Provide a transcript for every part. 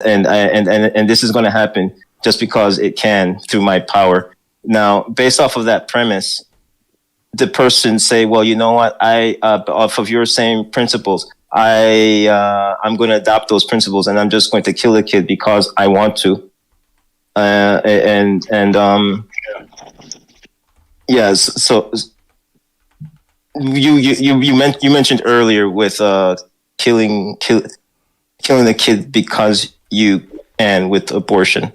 and this is going to happen just because it can through my power. Now, based off of that premise, the person say, well, you know what, off of your same principles, I'm going to adopt those principles, and I'm just going to kill a kid because I want to. Yes. So you mentioned earlier with killing the kid because you can with abortion,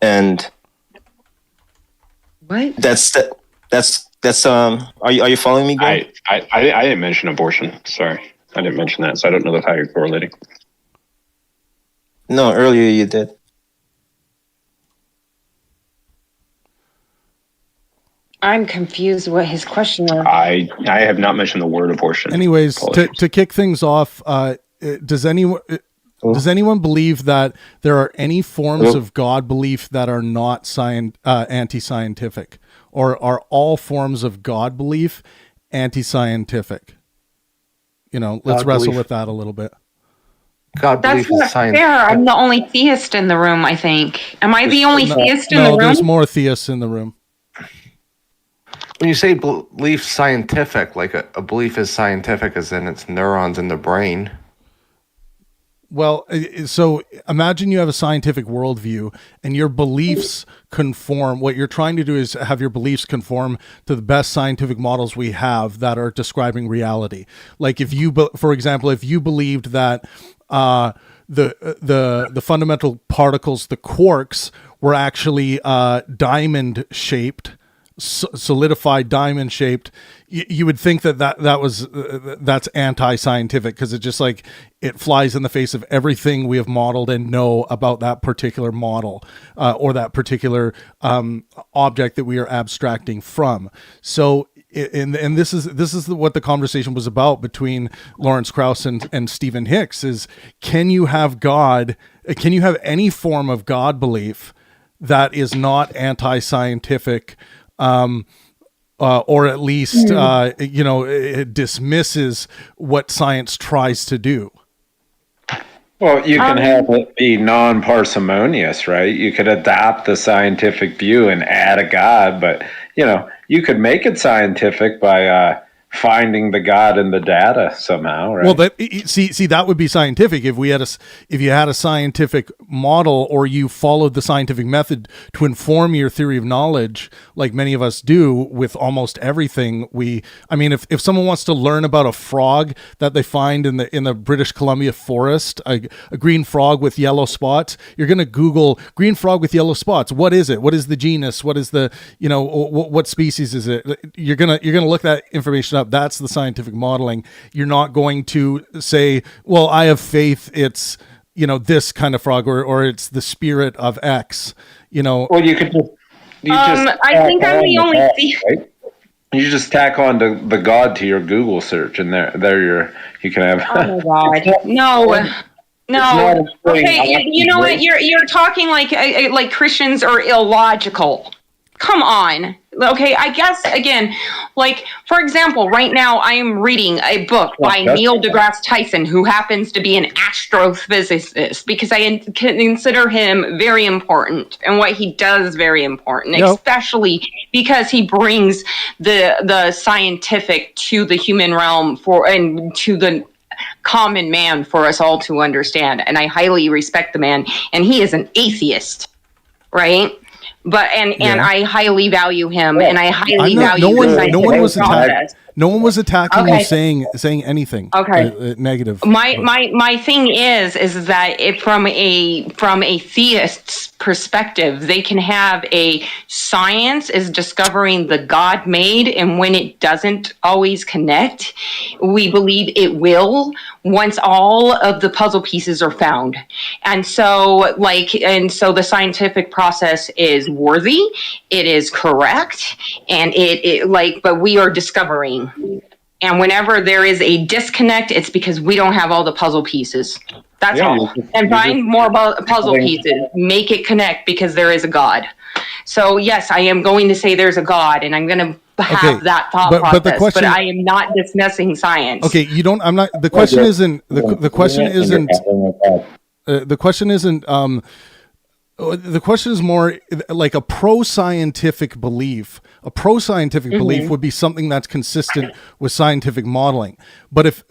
and what? That's are you following me, Greg? I didn't mention abortion. Sorry, I didn't mention that, so I don't know how you're correlating. No, earlier you did. I'm confused what his question was. I have not mentioned the word abortion. Anyways, to kick things off, does anyone believe that there are any forms of God belief that are not anti-scientific, or are all forms of God belief anti-scientific? Let's wrestle with that a little bit. God belief is science. Fair. I'm the only theist in the room, I think. Am I the only theist in the room? No, there's more theists in the room. When you say belief scientific, like a belief is scientific as in it's neurons in the brain. Well, so imagine you have a scientific worldview and your beliefs conform. What you're trying to do is have your beliefs conform to the best scientific models we have that are describing reality. Like for example, if you believed that the fundamental particles, the quarks, were actually diamond shaped, solidified diamond shaped, you would think that's anti-scientific, because it just like it flies in the face of everything we have modeled and know about that particular model or that particular object that we are abstracting from. So and this is what the conversation was about between Lawrence Krauss and Stephen Hicks is, can you have any form of God belief that is not anti-scientific, or at least, it dismisses what science tries to do? Well, you can have it be non-parsimonious, right? You could adapt the scientific view and add a God, but, you could make it scientific by finding the God in the data somehow, right? Well, that would be scientific if you had a scientific model, or you followed the scientific method to inform your theory of knowledge, like many of us do with almost everything. If someone wants to learn about a frog that they find in the British Columbia forest, a green frog with yellow spots, you're going to Google green frog with yellow spots. What is it? What is the genus? What is the, what species is it? You're going to look that information up. That's the scientific modeling. You're not going to say, well, I have faith it's, this kind of frog, or it's the spirit of X, Well, you could I think I'm the only right? You just tack on the God to your Google search, and there you can have. Oh my God! No. Okay, you know what? You're talking like Christians are illogical. Come on. Okay, I guess, again, like, for example, right now I am reading a book by Neil deGrasse Tyson, who happens to be an astrophysicist, because I consider him very important and what he does very important, especially because he brings the scientific to the human realm and to the common man for us all to understand. And I highly respect the man, and he is an atheist, right? But and I highly value him, and I highly value no one was attacked. No one was attacking you saying anything negative. My thing is that from a theist's perspective, they can have a science is discovering the God made, and when it doesn't always connect, we believe it will once all of the puzzle pieces are found. And so the scientific process is worthy, it is correct, and but we are discovering. And whenever there is a disconnect, it's because we don't have all the puzzle pieces. That's all. And find more puzzle pieces. Make it connect, because there is a God. So yes, I am going to say there's a God, and I'm going to have that thought process. But I am not dismissing science. Okay, you don't. I'm not. The question isn't. The question isn't. the question isn't. The question is more like a pro-scientific belief. A pro-scientific belief would be something that's consistent with scientific modeling. But if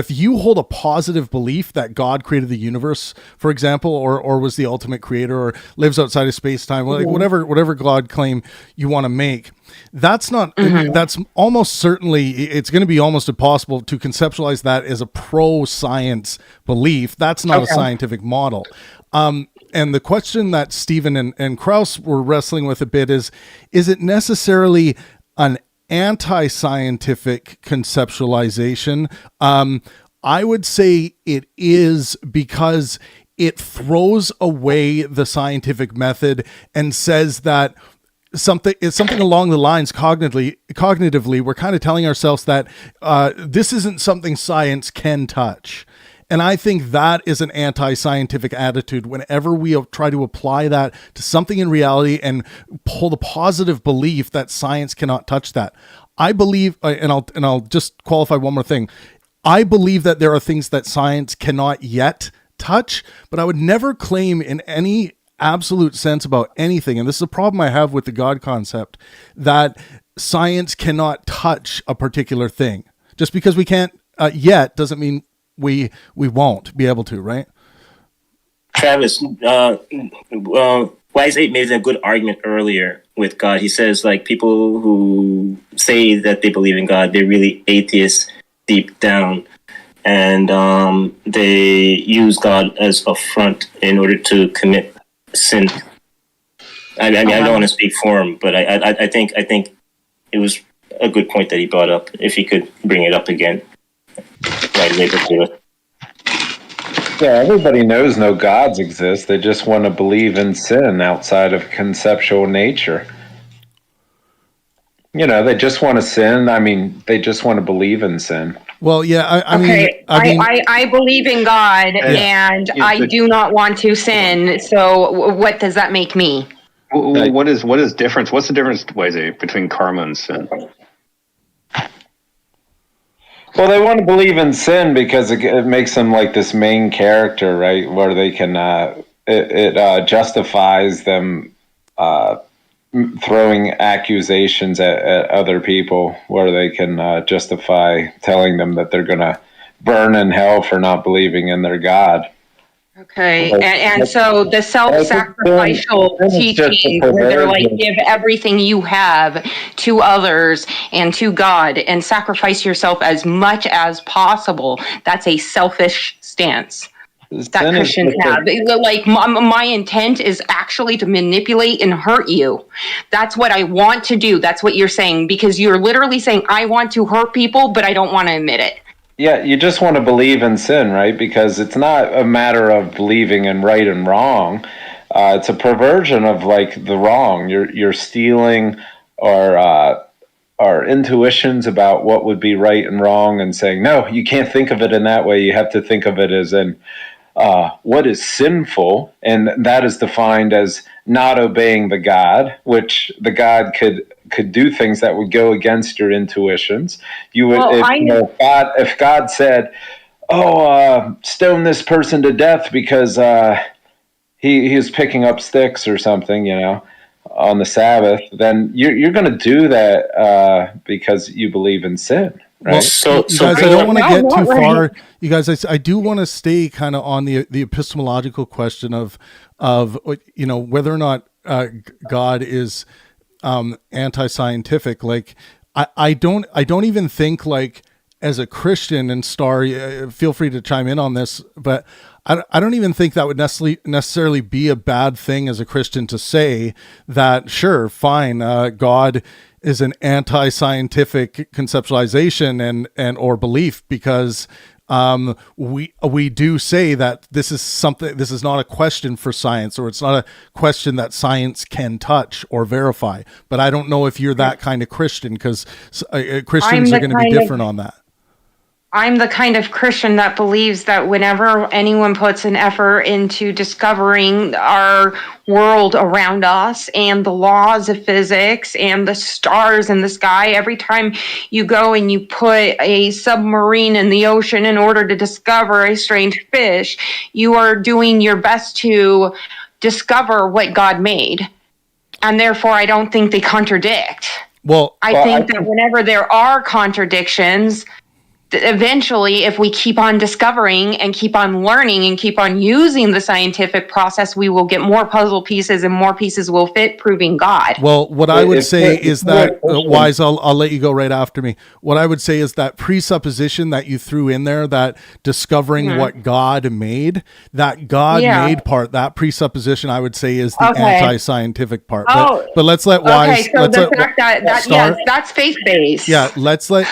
you hold a positive belief that God created the universe, for example, or was the ultimate creator, or lives outside of space-time, like whatever God claim you want to make, that's not. That's almost certainly. It's going to be almost impossible to conceptualize that as a pro-science belief. That's not a scientific model. And the question that Stephen and Krauss were wrestling with a bit is it necessarily an anti-scientific conceptualization? I would say it is, because it throws away the scientific method and says that something along the lines cognitively, we're kind of telling ourselves that this isn't something science can touch. And I think that is an anti-scientific attitude whenever we try to apply that to something in reality and pull the positive belief that science cannot touch that. I believe, and I'll just qualify one more thing. I believe that there are things that science cannot yet touch, but I would never claim in any absolute sense about anything, and this is a problem I have with the God concept, that science cannot touch a particular thing. Just because we can't yet doesn't mean we won't be able to, right? Travis, Wise 8 made a good argument earlier with God. He says, like, people who say that they believe in God, they're really atheists deep down, and they use God as a front in order to commit sin. I mean, I don't want to speak for him, but I think it was a good point that he brought up. If he could bring it up again, right later to it. Yeah, everybody knows no gods exist. They just want to believe in sin outside of conceptual nature. You know, they just want to sin. I mean, they just want to believe in sin. Well, yeah, I believe in God, and I do not want to sin. So, what does that make me? What is difference? What's the difference, Wise, between karma and sin? Well, they want to believe in sin because it makes them like this main character, right? Where they can, it justifies them throwing accusations at other people, where they can justify telling them that they're going to burn in hell for not believing in their God. Okay, and so the self-sacrificial teaching, where they're like, give everything you have to others and to God and sacrifice yourself as much as possible, that's a selfish stance that Christians have. Like, my intent is actually to manipulate and hurt you. That's what I want to do. That's what you're saying, because you're literally saying, I want to hurt people, but I don't want to admit it. Yeah, you just want to believe in sin, right? Because it's not a matter of believing in right and wrong. It's a perversion of like the wrong. You're stealing our intuitions about what would be right and wrong and saying, no, you can't think of it in that way. You have to think of it as in what is sinful, and that is defined as not obeying the God, which the God could do things that would go against your intuitions. You would, if God said, stone this person to death because he was picking up sticks or something, you know, on the Sabbath, then you're going to do that because you believe in sin. Right. Well, so you guys, I don't want to get too far. You guys, I do want to stay kind of on the epistemological question of you know, whether or not God is anti-scientific. Like, I don't even think, like, as a Christian, and Star, feel free to chime in on this, but I don't even think that would necessarily be a bad thing as a Christian to say that, sure, fine, God is an anti-scientific conceptualization and or belief, because we do say that this is not a question for science, or it's not a question that science can touch or verify. But I don't know if you're that kind of Christian, because Christians are going to be different on that. I'm the kind of Christian that believes that whenever anyone puts an effort into discovering our world around us and the laws of physics and the stars in the sky, every time you go and you put a submarine in the ocean in order to discover a strange fish, you are doing your best to discover what God made. And therefore, I don't think they contradict. I think that whenever there are contradictions, eventually, if we keep on discovering and keep on learning and keep on using the scientific process, we will get more puzzle pieces and more pieces will fit, proving God. Well, what I would say is that, Wise, I'll let you go right after me. What I would say is that presupposition that you threw in there, that discovering what God made, that God made part, that presupposition, I would say, is the anti-scientific part. But let's let Wise. Okay, so the fact that yes, that's faith-based. Yeah, let's let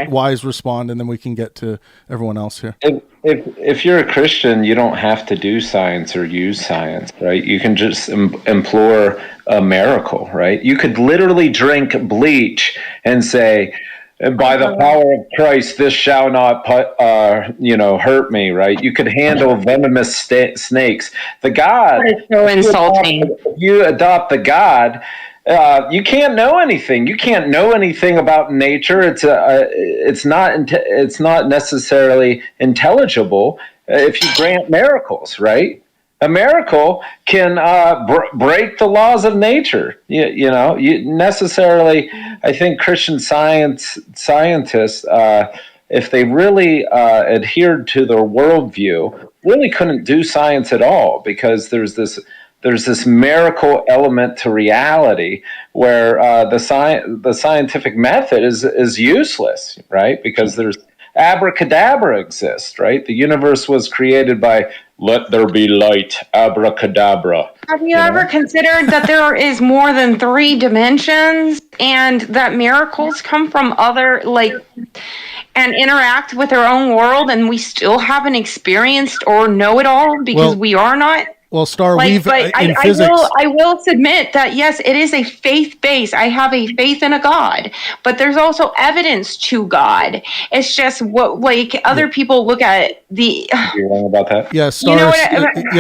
Wise respond, and then we can get to everyone else here. If you're a Christian, you don't have to do science or use science, right? You can just implore a miracle, right? You could literally drink bleach and say, by the power of Christ, this shall not hurt me, right? You could handle venomous snakes. The God, that is so insulting. If you adopt the God, you can't know anything. You can't know anything about nature. It's not necessarily intelligible if you grant miracles, right? A miracle can break the laws of nature. I think Christian scientists, if they really adhered to their worldview, really couldn't do science at all, because there's this miracle element to reality where the scientific method is useless, right? Because there's abracadabra exists, right? The universe was created by let there be light, abracadabra. Have you ever considered that there is more than 3 dimensions and that miracles come from other, and interact with our own world, and we still haven't experienced or know it all because we are not? Well, Star, I will submit that, yes, it is a faith base. I have a faith in a God, but there's also evidence to God. It's just what, other people look at the... You're wrong about that? Yeah, Star,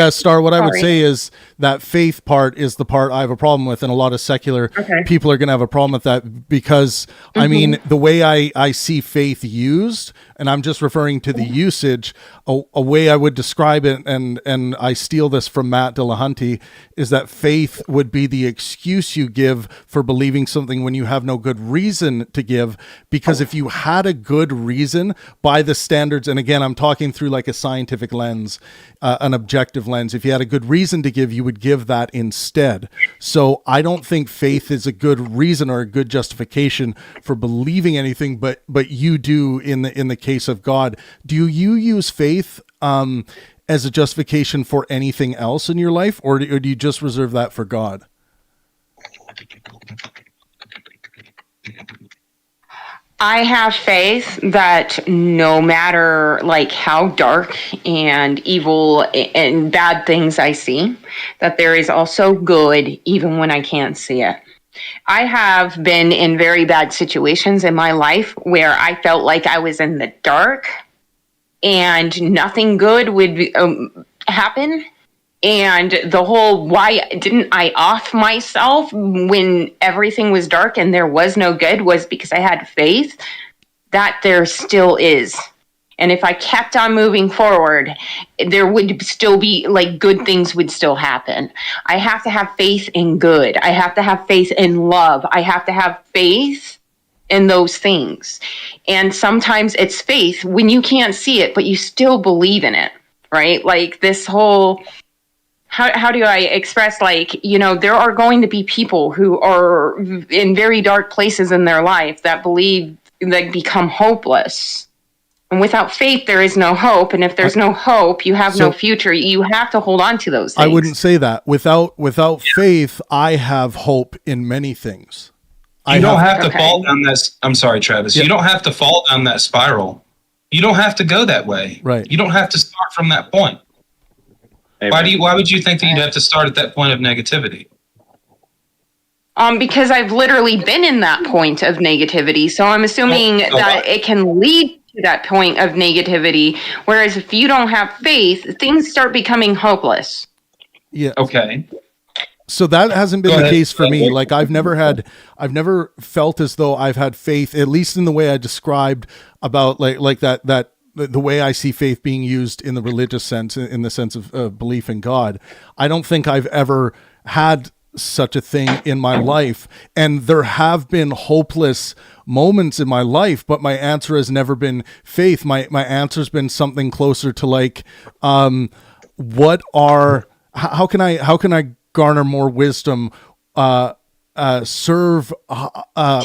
Star, what I would say is that faith part is the part I have a problem with, and a lot of secular people are going to have a problem with that, because, I mean, the way I see faith used, and I'm just referring to the usage, a way I would describe it, and I steal this from Matt Dillahunty, is that faith would be the excuse you give for believing something when you have no good reason to give. Because if you had a good reason by the standards, and again, I'm talking through like a scientific lens, an objective lens, if you had a good reason to give, you would give that instead. So I don't think faith is a good reason or a good justification for believing anything, but you do in the case of God. Do you use faith as a justification for anything else in your life, or do you just reserve that for God? I have faith that no matter how dark and evil and bad things I see, that there is also good even when I can't see it. I have been in very bad situations in my life where I felt like I was in the dark and nothing good would happen. And the whole, why didn't I off myself when everything was dark and there was no good, was because I had faith that there still is. And if I kept on moving forward, there would still be, good things would still happen. I have to have faith in good. I have to have faith in love. I have to have faith in those things. And sometimes it's faith when you can't see it, but you still believe in it, right? This whole... How do I express, there are going to be people who are in very dark places in their life that believe, become hopeless. And without faith, there is no hope. And if there's no hope, you have no future. You have to hold on to those things. I wouldn't say that. Without faith, I have hope in many things. You don't have to fall down that. I'm sorry, Travis. Yeah. You don't have to fall down that spiral. You don't have to go that way. Right. You don't have to start from that point. Amen. Why would you think that you'd have to start at that point of negativity? Because I've literally been in that point of negativity. So I'm assuming that it can lead to that point of negativity. Whereas if you don't have faith, things start becoming hopeless. Yeah. Okay. So that hasn't been the case for me. Like I've never felt as though I've had faith, at least in the way I described about like that the way I see faith being used in the religious sense, in the sense of belief in God. I don't think I've ever had such a thing in my life. And there have been hopeless moments in my life, but my answer has never been faith. My answer's been something closer to like, how can I garner more wisdom, serve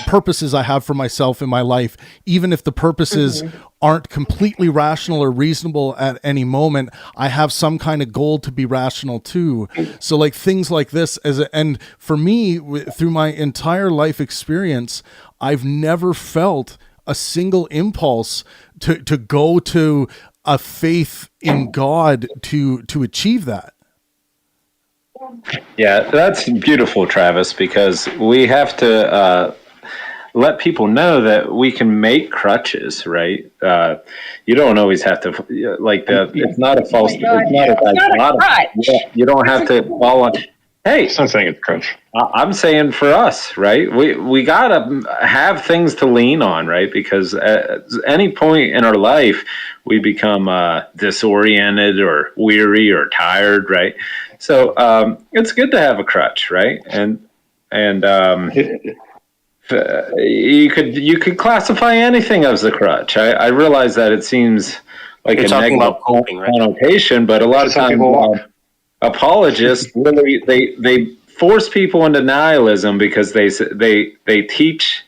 purposes I have for myself in my life, even if the purposes aren't completely rational or reasonable at any moment. I have some kind of goal to be rational too. So like things like this and for me, through my entire life experience, I've never felt a single impulse to go to a faith in God to achieve that. Yeah, that's beautiful, Travis, because we have to let people know that we can make crutches, right? You don't always have to, it's not a false, it's not a crutch. You don't have to follow. Hey, I'm not saying it's a crutch. I'm saying for us, right? We gotta have things to lean on, right? Because at any point in our life, we become disoriented or weary or tired, right? So it's good to have a crutch, right? And you could classify anything as a crutch. I realize that it seems like You're a talking negative about coping, right? connotation, but a lot of times apologists really they force people into nihilism because they teach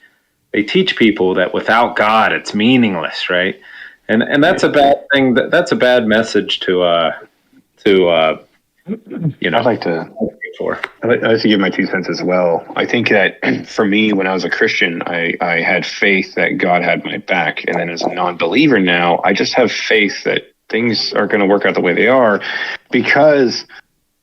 people that without God it's meaningless, right? And that's a bad thing. That's a bad message to I'd like to give my 2 cents as well. I think that for me, when I was a Christian, I had faith that God had my back. And then as a non-believer now, I just have faith that things are going to work out the way they are because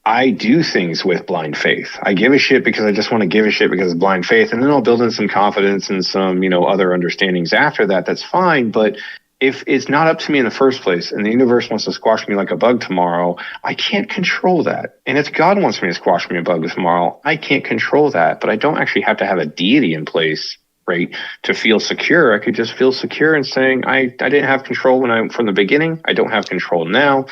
I do things with blind faith. I give a shit because I just want to give a shit because it's blind faith. And then I'll build in some confidence and some, other understandings after that. That's fine. But if it's not up to me in the first place and the universe wants to squash me like a bug tomorrow, I can't control that. And if God wants me to squash me a bug tomorrow, I can't control that. But I don't actually have to have a deity in place, right, to feel secure. I could just feel secure in saying I didn't have control from the beginning. I don't have control now.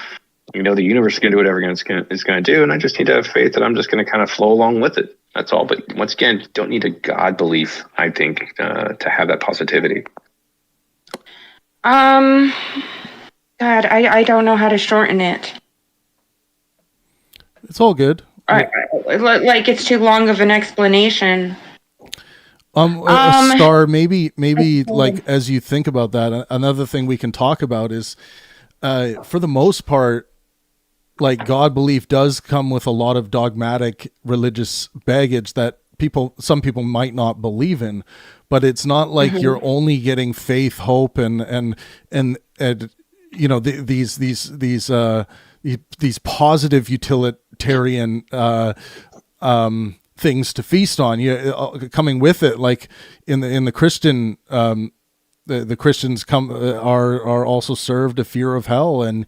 The universe is going to do whatever it's going to do. And I just need to have faith that I'm just going to kind of flow along with it. That's all. But once again, you don't need a God belief, I think, to have that positivity. God, I don't know how to shorten it. It's all good. Like it's too long of an explanation. Star, maybe like as you think about that, another thing we can talk about is, for the most part, like God belief does come with a lot of dogmatic religious baggage that some people might not believe in, but it's not like you're only getting faith, hope, and these positive utilitarian things to feast on. You coming with it, like in the Christian, the Christians are also served a fear of hell and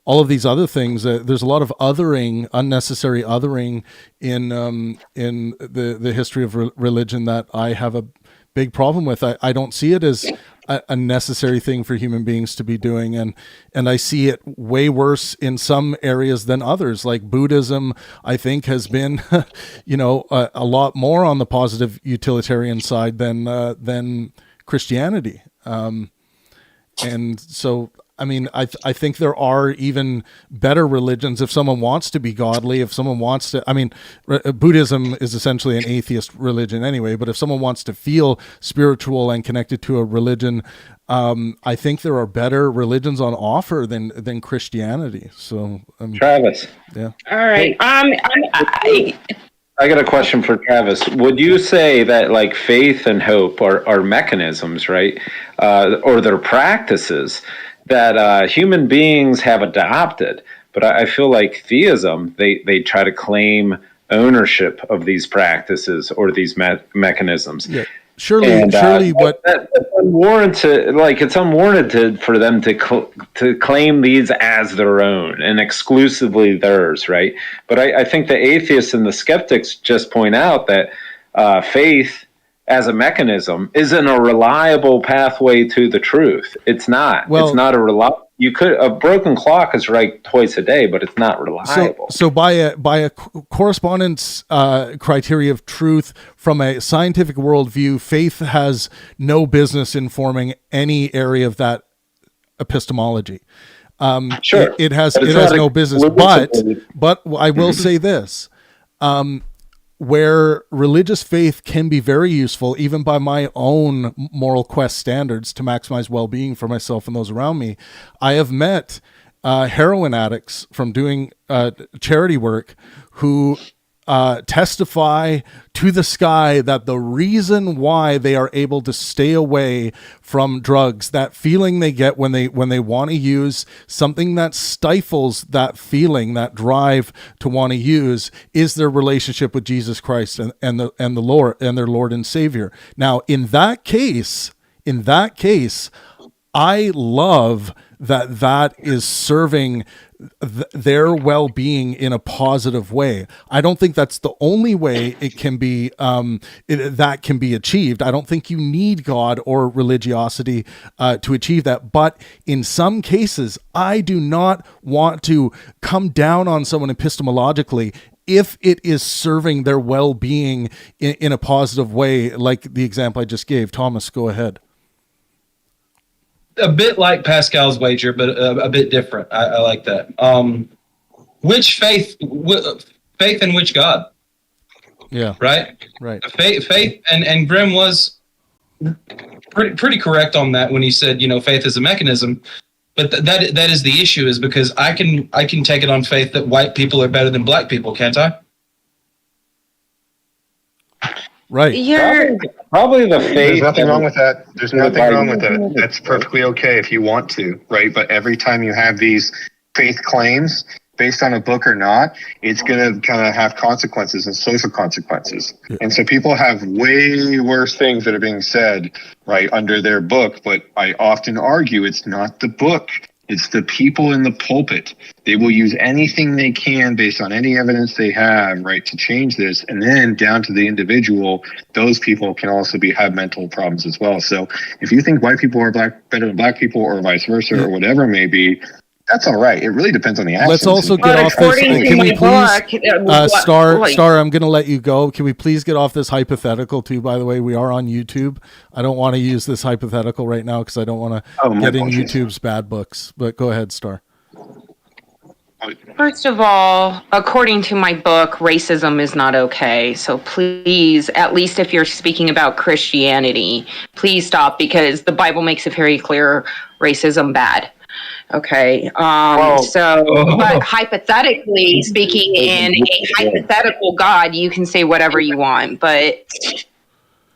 all of these other things. There's a lot of unnecessary othering in the history of religion that I have a big problem with. I don't see it as a necessary thing for human beings to be doing, and I see it way worse in some areas than others. Like Buddhism, I think, has been a lot more on the positive utilitarian side than Christianity, and so I mean, I think there are even better religions if someone wants to be godly, if someone wants to, I mean, Buddhism is essentially an atheist religion anyway, but if someone wants to feel spiritual and connected to a religion, I think there are better religions on offer than Christianity. So, Travis. Yeah. All right. I got a question for Travis. Would you say that like faith and hope are mechanisms, right? Or they're practices that human beings have adopted, but I feel like theism, they try to claim ownership of these practices or these mechanisms. Yeah. Surely, but that's unwarranted. Like, it's unwarranted for them to claim these as their own and exclusively theirs, right? But I think the atheists and the skeptics just point out that faith as a mechanism isn't a reliable pathway to the truth. It's not. Well, it's not a reliable. A broken clock is right twice a day, but it's not reliable. So by a correspondence criteria of truth from a scientific worldview, faith has no business informing any area of that epistemology. Sure, it has no business. But I will say this. Where religious faith can be very useful, even by my own moral quest standards, to maximize well-being for myself and those around me, I have met heroin addicts from doing charity work who testify to the sky that the reason why they are able to stay away from drugs, that feeling they get when they want to use something that stifles that feeling, that drive to want to use, is their relationship with Jesus Christ and the Lord and their Lord and Savior. Now, in that case, I love that is serving their well-being in a positive way. I don't think that's the only way it can be that can be achieved. I don't think you need God or religiosity to achieve that. But in some cases, I do not want to come down on someone epistemologically if it is serving their well-being in a positive way, like the example I just gave. Thomas, go ahead. A bit like Pascal's wager, but a bit different. I like that. Which faith in which God? Yeah. Right. Faith, and Grimm was pretty correct on that when he said, faith is a mechanism. But that is the issue, is because I can take it on faith that white people are better than black people, can't I? Right. Probably the faith. There's nothing wrong with that. There's nothing wrong with that. That's perfectly okay if you want to, right? But every time you have these faith claims based on a book or not, it's going to kind of have consequences and social consequences. And so people have way worse things that are being said, right, under their book. But I often argue it's not the book. It's the people in the pulpit. They will use anything they can based on any evidence they have, right, to change this. And then down to the individual, those people can also have mental problems as well. So if you think white people are better than black people, or vice versa, or whatever it may be, that's all right. It really depends on the actions. Let's also get off this. Can we please, Star, I'm going to let you go. Can we please get off this hypothetical too? By the way, we are on YouTube. I don't want to use this hypothetical right now because I don't want to get in YouTube's bad books. But go ahead, Star. First of all, according to my book, racism is not okay. So please, at least if you're speaking about Christianity, please stop, because the Bible makes it very clear racism bad. Okay. But hypothetically speaking, in a hypothetical God, you can say whatever you want. But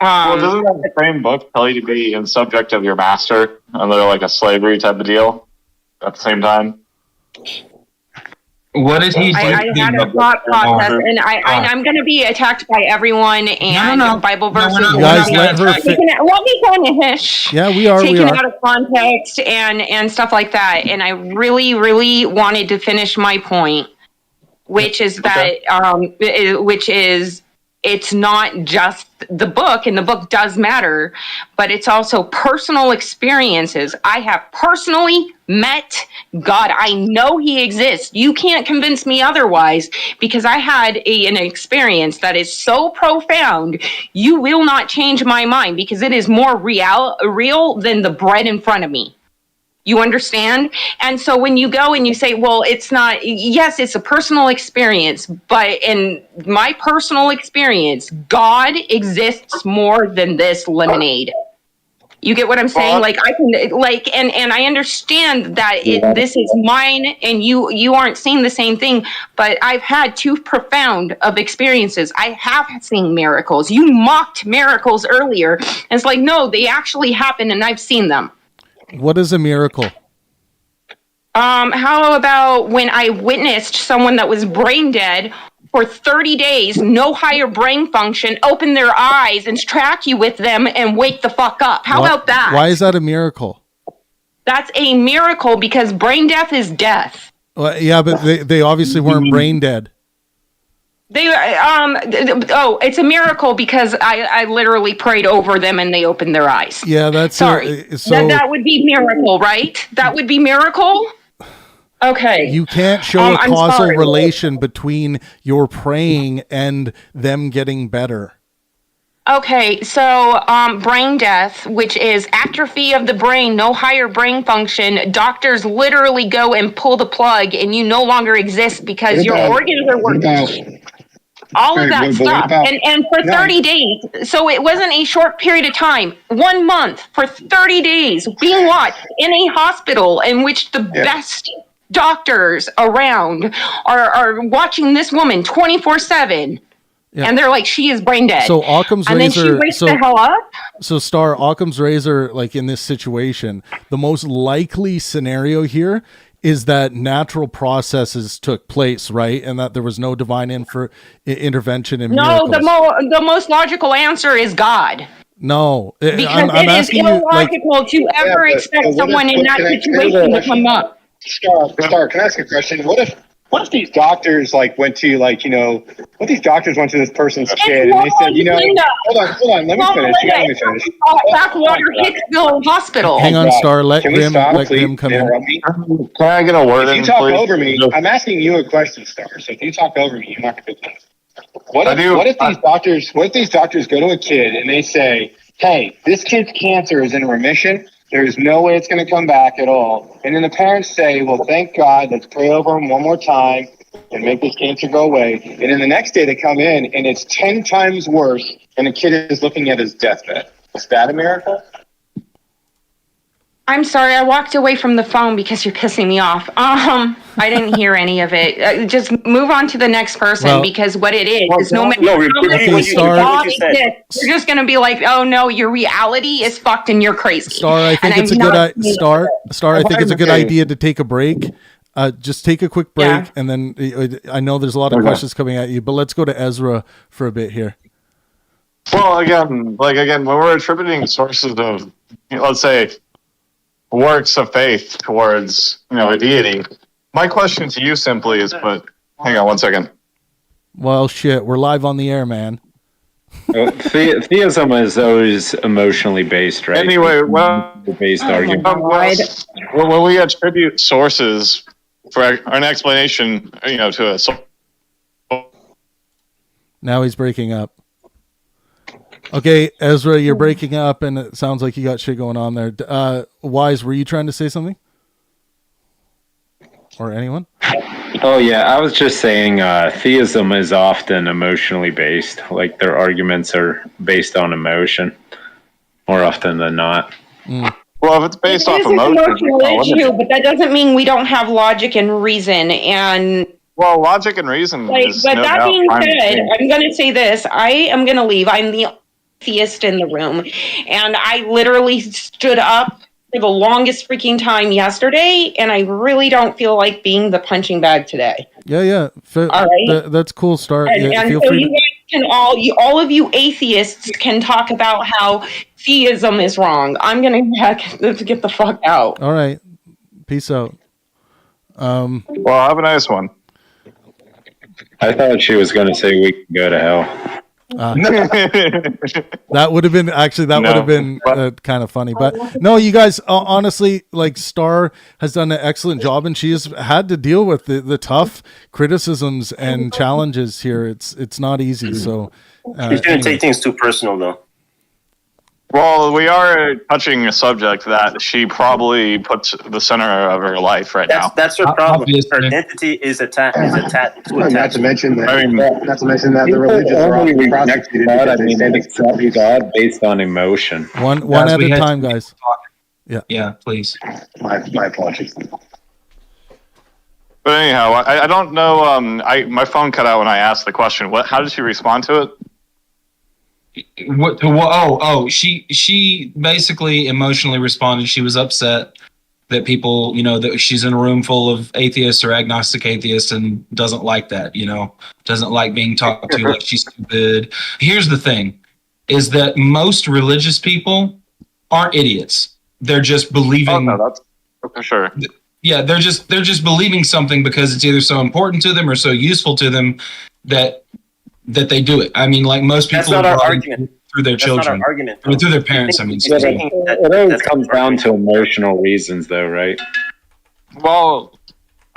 doesn't that same book tell you to be in subject of your master, and they're like a slavery type of deal at the same time? What did he do? I had a thought process, and I'm going to be attacked by everyone and Bible verses. Guys, let me finish. Yeah, we are. Taken out of context and stuff like that. And I really, really wanted to finish my point, which is that, it's not just the book, and the book does matter, but it's also personal experiences. I have personally met God. I know he exists. You can't convince me otherwise, because I had an experience that is so profound, you will not change my mind, because it is more real than the bread in front of me. You understand? And so when you go and you say, well, it's not, yes, it's a personal experience, but in my personal experience, God exists more than this lemonade. You get what I'm saying? Like, I can, like, and I understand that this is mine, and you aren't seeing the same thing, but I've had too profound of experiences. I have seen miracles. You mocked miracles earlier. And it's like, no, they actually happen, and I've seen them. What is a miracle? How about when I witnessed someone that was brain dead for 30 days, no higher brain function, open their eyes and track you with them and wake the fuck up. How about that? Why is that a miracle? That's a miracle because brain death is death. Well, yeah, but they obviously weren't brain dead. It's a miracle because I literally prayed over them and they opened their eyes. Yeah, that's sorry. That would be miracle, right? That would be miracle. Okay. You can't show a causal relation between your praying and them getting better. Okay, so brain death, which is atrophy of the brain, no higher brain function, doctors literally go and pull the plug and you no longer exist because your organs are working. All of that stuff. And for 30 days, so it wasn't a short period of time, 1 month, for 30 days, being watched in a hospital in which the best doctors around are watching this woman 24/7. Yeah. And they're like, she is brain dead. So Occam's and razor. Then she wakes the hell up. So Star, Occam's razor, like in this situation, the most likely scenario here is that natural processes took place, right? And that there was no divine intervention in miracles. No, the most logical answer is God. No. Because it is illogical to ever expect someone in that situation to come up. Star, can I ask a question? What if these doctors went to what these doctors went to this person's kid and they said, hold on, let me finish. Backwater Hicksville Hospital. Hang on, Star, let Grim come in. Can I get a word in, If you talk over me, I'm asking you a question, Star. So if you talk over me, you're not going to do that. What if these doctors go to a kid and they say, hey, this kid's cancer is in remission. There's no way it's going to come back at all. And then the parents say, well, thank God, let's pray over him one more time and make this cancer go away. And then the next day they come in and it's 10 times worse and the kid is looking at his deathbed. Is that a miracle? I'm sorry, I walked away from the phone because you're pissing me off. I didn't hear any of it. Just move on to the next person because what it is no matter how much you're just going to be like, oh no, your reality is fucked and you're crazy. Star, I think it's a good Star, I think it's a good idea to take a break. Just take a quick break, and then I know there's a lot of questions coming at you, but let's go to Ezra for a bit here. Well, again, when we're attributing sources of, let's say, works of faith towards, a deity, my question to you simply is, hang on 1 second. Well, shit, we're live on the air, man. Theism is always emotionally based, right? Anyway, based argument. When we attribute sources for an explanation, to a source. Now he's breaking up. Okay, Ezra, you're breaking up, and it sounds like you got shit going on there. Wise, were you trying to say something? Or anyone? Oh, yeah, I was just saying theism is often emotionally based. Like, their arguments are based on emotion more often than not. Well, if it's based off emotion... It's an emotional issue, but that doesn't mean we don't have logic and reason, and... Well, logic and reason is but that being said, I'm going to say this. I am going to leave. I'm the theist in the room, and I literally stood up for the longest freaking time yesterday, and I really don't feel like being the punching bag today. Yeah. All right. That's cool, Star. And so you guys can all of you atheists can talk about how theism is wrong. I'm going to get the fuck out. All right. Peace out. Well, have a nice one. I thought she was going to say we can go to hell. That would have been kind of funny, but no, you guys, honestly, like, Star has done an excellent job, and she has had to deal with the tough criticisms and challenges here. It's not easy. So she's going to take things too personal, though. Well, we are touching a subject that she probably puts the center of her life right now. That's her problem. Her identity is attached. Not to mention that the religious are often prosecuted because they stand accept God based on emotion. One at a time, guys. Yeah, please. My apologies. But anyhow, I don't know. My phone cut out when I asked the question. How did she respond to it? She basically emotionally responded. She was upset that people, that she's in a room full of atheists or agnostic atheists and doesn't like that, doesn't like being talked to like she's stupid. Here's the thing, is that most religious people aren't idiots. They're just believing. Oh, no, that's for sure. Yeah, they're just believing something because it's either so important to them or so useful to them that they do it. I mean, like most people. That's not our argument. Through their children, not our argument, or through their parents. I mean, it always comes down to emotional reasons, though, right? Well,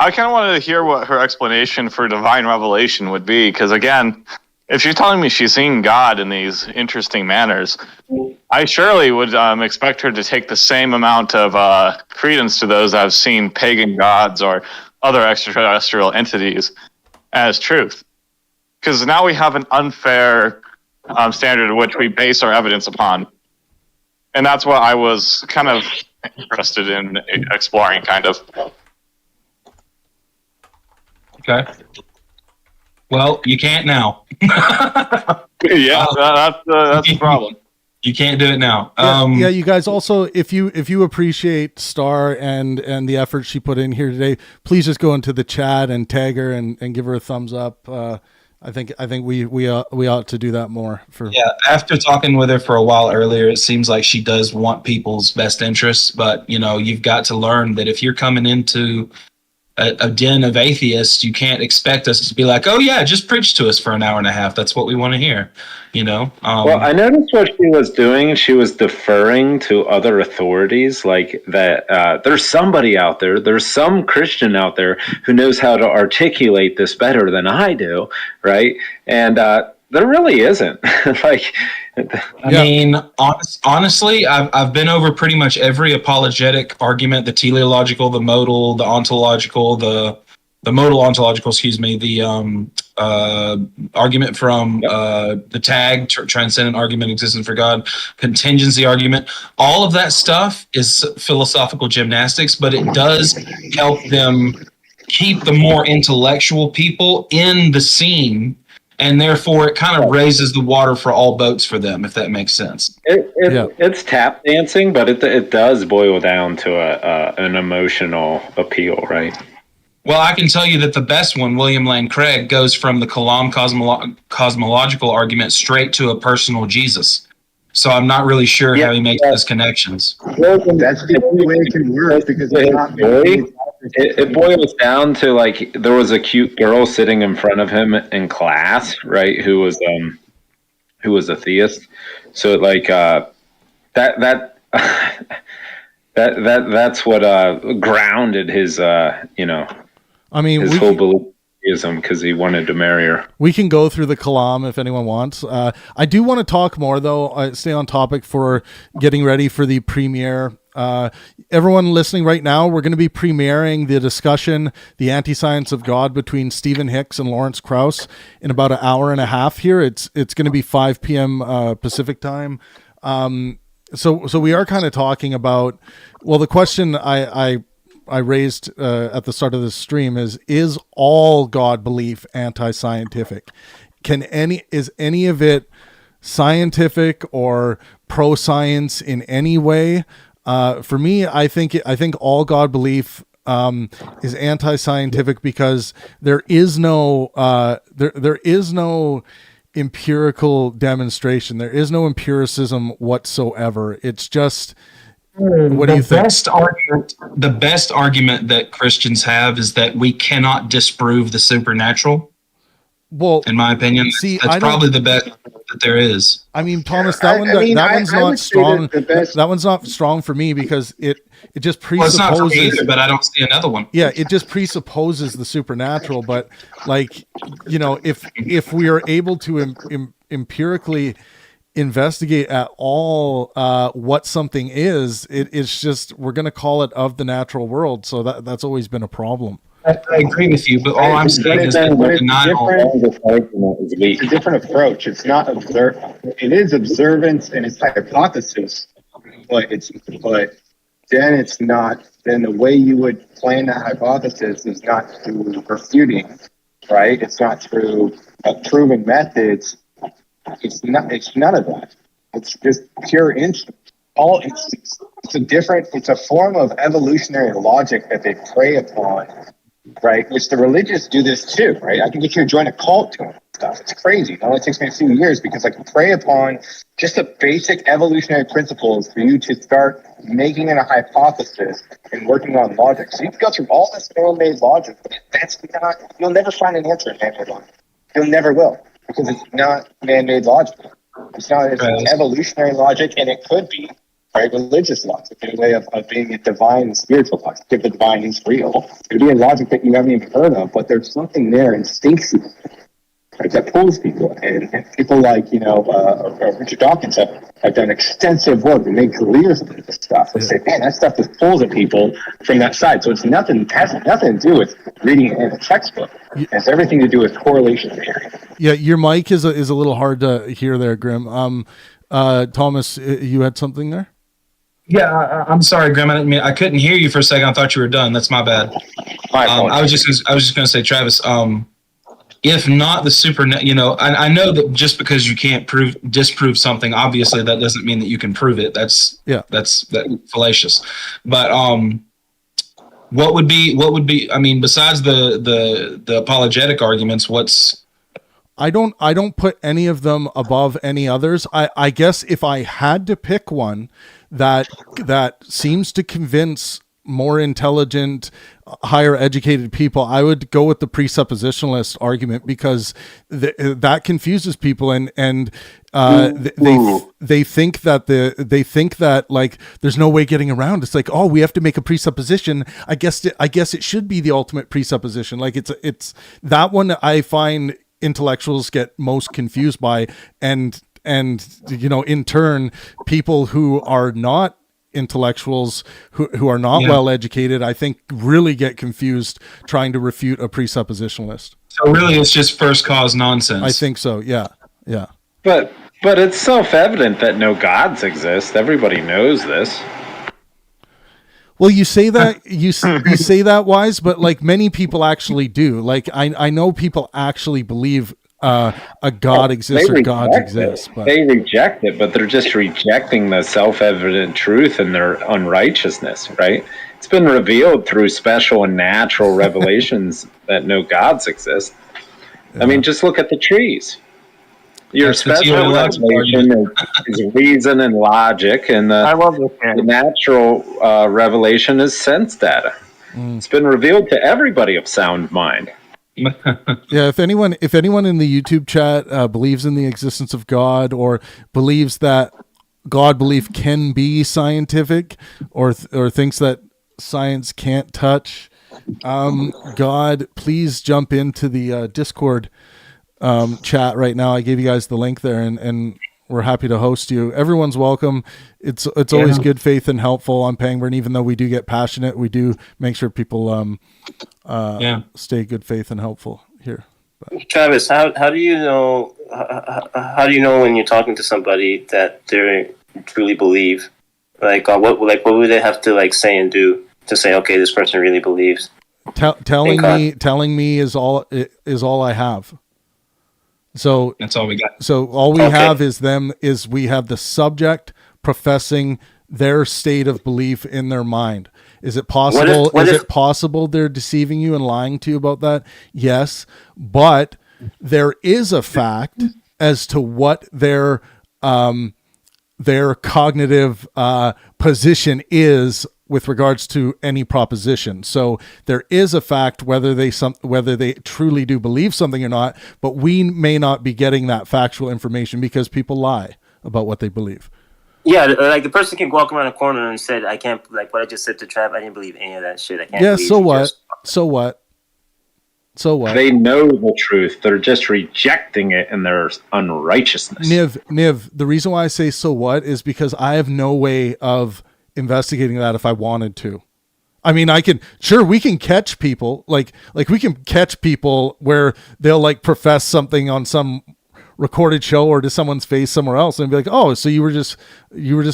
I kind of wanted to hear what her explanation for divine revelation would be, because again, if you're telling me she's seeing God in these interesting manners, I surely would expect her to take the same amount of credence to those that have seen pagan gods or other extraterrestrial entities as truth. Because now we have an unfair standard in which we base our evidence upon. And that's what I was kind of interested in exploring, kind of. Okay. Well, you can't now. Yeah, that's the problem. You can't do it now. Yeah, you guys also, if you appreciate Star and the effort she put in here today, please just go into the chat and tag her and give her a thumbs up. I think we ought to do that more. After talking with her for a while earlier, it seems like she does want people's best interests, but you've got to learn that if you're coming into a den of atheists, you can't expect us to be like, oh yeah, just preach to us for an hour and a half. That's what we want to hear. Well, I noticed what she was doing. She was deferring to other authorities, like that. There's somebody out there. There's some Christian out there who knows how to articulate this better than I do, right? And there really isn't. I mean, honestly, I've been over pretty much every apologetic argument: the teleological, the modal, the ontological, the modal ontological. Excuse me, the argument from the tag transcendent argument, existence for God, contingency argument. All of that stuff is philosophical gymnastics, but it does help them keep the more intellectual people in the scene. And therefore, it kind of raises the water for all boats for them, if that makes sense. It's tap dancing, but it does boil down to an emotional appeal, right? Well, I can tell you that the best one, William Lane Craig, goes from the Kalam cosmological argument straight to a personal Jesus. So I'm not really sure how he makes those connections. That's the only way it can work, because it's not it boils down to, like, there was a cute girl sitting in front of him in class, right? Who was a theist. So like that's what grounded his his whole beliefism, because he wanted to marry her. We can go through the Kalam if anyone wants. I do want to talk more, though. Stay on topic for getting ready for the premiere. Everyone listening right now, we're going to be premiering the discussion, The Anti-Science of God, between Stephen Hicks and Lawrence Krauss in about an hour and a half here. It's going to be 5 p.m. Pacific time. So we are kind of talking about, well, the question I raised at the start of the stream is all God belief anti-scientific? Is any of it scientific or pro-science in any way? For me, I think all God belief is anti-scientific because there is no empirical demonstration. There is no empiricism whatsoever. It's just, what do you think? The best argument that Christians have is that we cannot disprove the supernatural. Well, in my opinion, that's probably the best that there is. I mean, Thomas, that one's not strong. That one's not strong for me because it just presupposes. Well, it's not for me either, but I don't see another one. Yeah, it just presupposes the supernatural. But if we are able to empirically investigate at all what something is, it's just, we're going to call it of the natural world. So that's always been a problem. I agree with you, but all I'm saying is that it's a different approach. It's not it is observance and it's hypothesis, but then it's not. Then the way you would plan that hypothesis is not through refuting, right? It's not through proven methods. It's none of that. It's just pure instinct. it's a form of evolutionary logic that they prey upon, right? Which the religious do this too, right? I can get you to join a cult doing stuff. It's crazy. It only takes me a few years because I can prey upon just the basic evolutionary principles for you to start making it a hypothesis and working on logic. So you can go through all this man-made logic, but you'll never find an answer in man-made logic. You'll never will, because it's not man-made logic. It's evolutionary logic, and it could be right religious logic in a way of being a divine and spiritual logic. If the divine is real, it would be a logic that you haven't even heard of, but there's something there instinctually, right, that pulls people. And people like, Richard Dawkins have done extensive work and made careers out of this stuff. They say, man, that stuff just pulls at people from that side. So it has nothing to do with reading it in a textbook. It has everything to do with correlation theory. Yeah, your mic is a little hard to hear there, Grim. Thomas, you had something there? Yeah, I'm sorry, Graham. I couldn't hear you for a second. I thought you were done. That's my bad. I was just going to say, Travis. If not the super, I know that just because you can't disprove something, obviously that doesn't mean that you can prove it. That's fallacious. But what would be? I mean, besides the apologetic arguments, I don't put any of them above any others. I guess if I had to pick one that seems to convince more intelligent, higher educated people, I would go with the presuppositionalist argument, because that confuses people, and they think that like there's no way getting around. It's like, oh, we have to make a presupposition. I guess it should be the ultimate presupposition. Like it's that one I find intellectuals get most confused by, and in turn, people who are not intellectuals, who are not well educated, I think really get confused trying to refute a presuppositionalist. So really it's just first cause nonsense. I think so. Yeah. But it's self-evident that no gods exist. Everybody knows this. Well, you say that you say that, Wise, but like many people actually do. Like I know people actually believe a God exists or gods exist. But they reject it, but they're just rejecting the self-evident truth and their unrighteousness, right? It's been revealed through special and natural revelations that no gods exist. I mean, just look at the trees. Your special revelation is reason and logic, and the natural revelation is sense data. It's been revealed to everybody of sound mind. Yeah, if anyone in the YouTube chat believes in the existence of God, or believes that God belief can be scientific, or thinks that science can't touch God, please jump into the Discord chat right now. I gave you guys the link there, and we're happy to host you. Everyone's welcome. It's always good faith and helpful on Pangburn. Even though we do get passionate, we do make sure people stay good faith and helpful here. But. Travis, how do you know when you're talking to somebody that they truly believe? Like what would they have to like say and do to say, okay, this person really believes? Telling me is all I have. So that's all we got. So all we have is we have the subject professing their state of belief in their mind. Is it possible? Is it possible they're deceiving you and lying to you about that? Yes, but there is a fact as to what their cognitive position is with regards to any proposition. So there is a fact whether they truly do believe something or not, but we may not be getting that factual information because people lie about what they believe. Yeah, like the person can walk around a corner and said, I can't, like what I just said to Trav, I didn't believe any of that shit. I can't believe so what? So what? So what? They know the truth. They're just rejecting it in their unrighteousness. Niv, the reason why I say so what is because I have no way of investigating that if I wanted to. I mean, we can catch people like we can catch people where they'll like profess something on some recorded show or to someone's face somewhere else and be like, oh, so you were just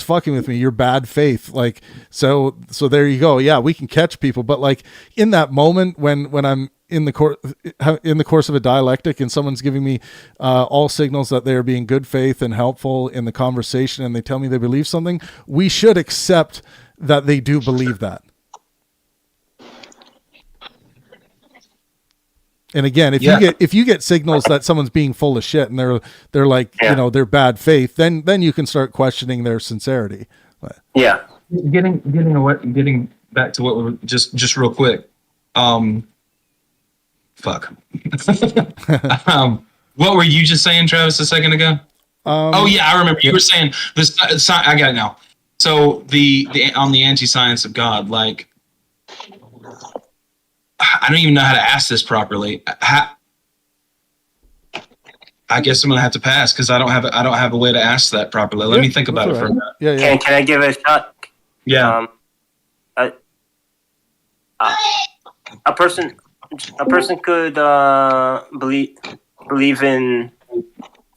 fucking with me. You're bad faith. Like, so there you go. Yeah, we can catch people. But like in that moment when I'm in the course of a dialectic and someone's giving me all signals that they're being good faith and helpful in the conversation, and they tell me they believe something, we should accept that they do believe that. And again, if you get signals that someone's being full of shit and they're like, they're bad faith, then you can start questioning their sincerity. But, Getting back to what we were just real quick. Fuck. What were you just saying, Travis, a second ago? I remember you were saying this. I got it now. So the on the anti-science of God, like, I don't even know how to ask this properly. I guess I'm gonna have to pass because I don't have a way to ask that properly. Let me think about it for a minute. Yeah. Can I give it a shot? Yeah. A person could believe in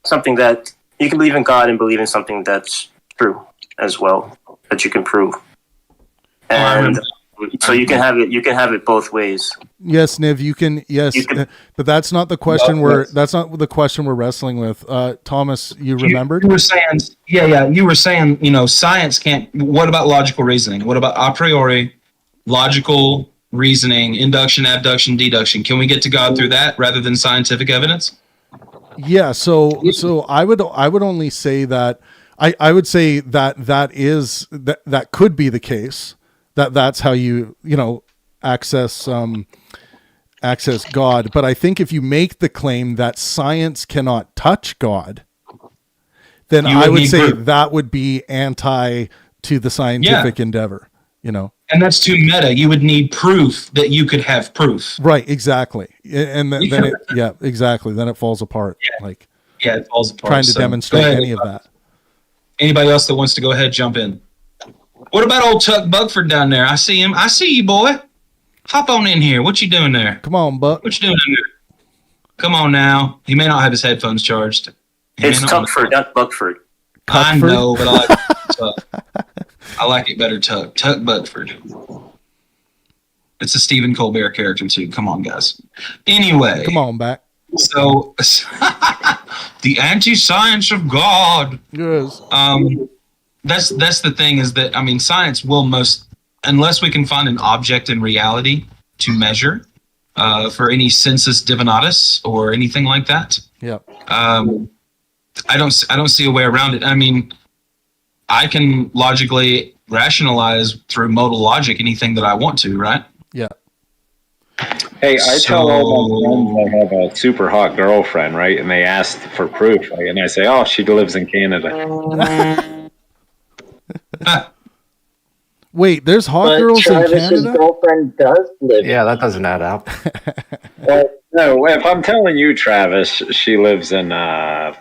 something that you can believe in God and believe in something that's true as well, that you can prove. And so you can have it both ways. Yes, Niv, you can. Yes, but that's not the question we're wrestling with. Thomas, you remembered? You were saying, you were saying, science can't. What about logical reasoning? What about a priori logical reasoning, induction, abduction, deduction? Can we get to God through that rather than scientific evidence? Yeah. So I would only say that I would say that could be the case. That's how you access God. But I think if you make the claim that science cannot touch God, then I would say that would be anti to the scientific endeavor. And that's too meta. You would need proof that you could have proof. Right. Exactly. And then exactly. Then it falls apart. Yeah. It falls apart. Trying to demonstrate any of that. Anybody else that wants to go ahead, jump in. What about old Tuck Bugford down there? I see him. I see you, boy. Hop on in here. What you doing there? Come on, Buck. What you doing in there? Come on now. He may not have his headphones charged. It's Tuckford, not Buckford. I know, but I like Tuck. I like it better, Tuck. Tuck Bugford. It's a Stephen Colbert character too. Come on, guys. Anyway. Come on back. So, the anti-science of God. Yes. That's the thing is that, science will unless we can find an object in reality to measure for any sensus divinatus or anything like that. Yeah. I don't see a way around it. I can logically rationalize through modal logic anything that I want to, right? Yeah. Hey, I tell all my friends I have a super hot girlfriend, right? And they ask for proof, right? And I say, oh, she lives in Canada. Wait, there's hot girls in Canada? Girlfriend does live. Yeah, that doesn't add up. No, if I'm telling you, Travis, she lives in I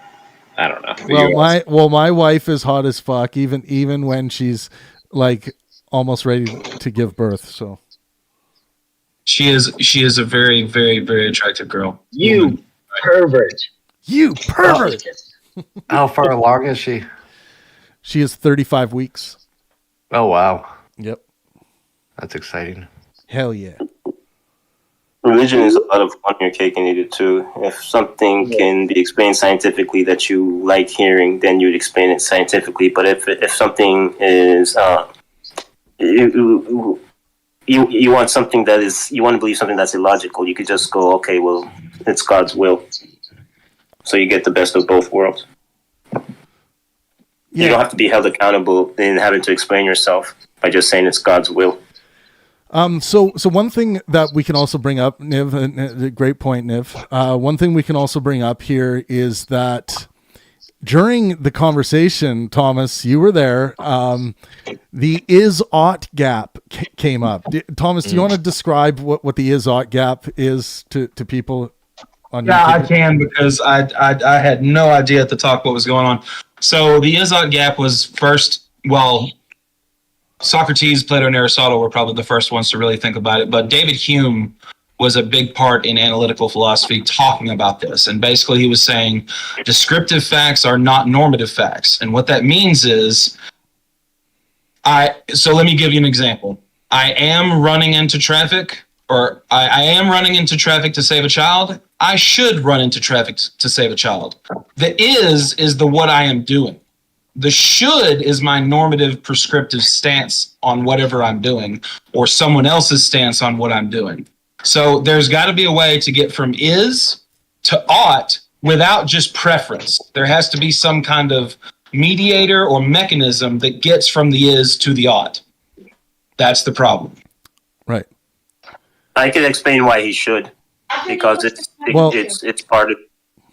don't know. My wife is hot as fuck, even when she's like almost ready to give birth. So she is a very, very, very attractive girl. You pervert. You pervert. How far along is she? She is 35 weeks. Oh, wow. Yep. That's exciting. Hell yeah. Religion is a lot of on your cake and eat it too. If something can be explained scientifically that you like hearing, then you'd explain it scientifically. But if something is you want something you want to believe something that's illogical, you could just go, okay, well, it's God's will. So you get the best of both worlds. Yeah. You don't have to be held accountable in having to explain yourself by just saying it's God's will. So one thing that we can also bring up, Niv, great point, Niv. One thing we can also bring up here is that during the conversation, Thomas, you were there. The Isot Gap came up. Thomas, do you want to describe what the Isot Gap is to people? I can, because I had no idea at the talk what was going on. So the Isot Gap was first, Socrates, Plato, and Aristotle were probably the first ones to really think about it. But David Hume was a big part in analytical philosophy talking about this. And basically he was saying descriptive facts are not normative facts. And what that means is, so let me give you an example. I am running into traffic, or I am running into traffic to save a child. I should run into traffic to save a child. The is the what I am doing. The should is my normative prescriptive stance on whatever I'm doing, or someone else's stance on what I'm doing. So there's got to be a way to get from is to ought without just preference. There has to be some kind of mediator or mechanism that gets from the is to the ought. That's the problem. Right. I can explain why he should, because it's part of.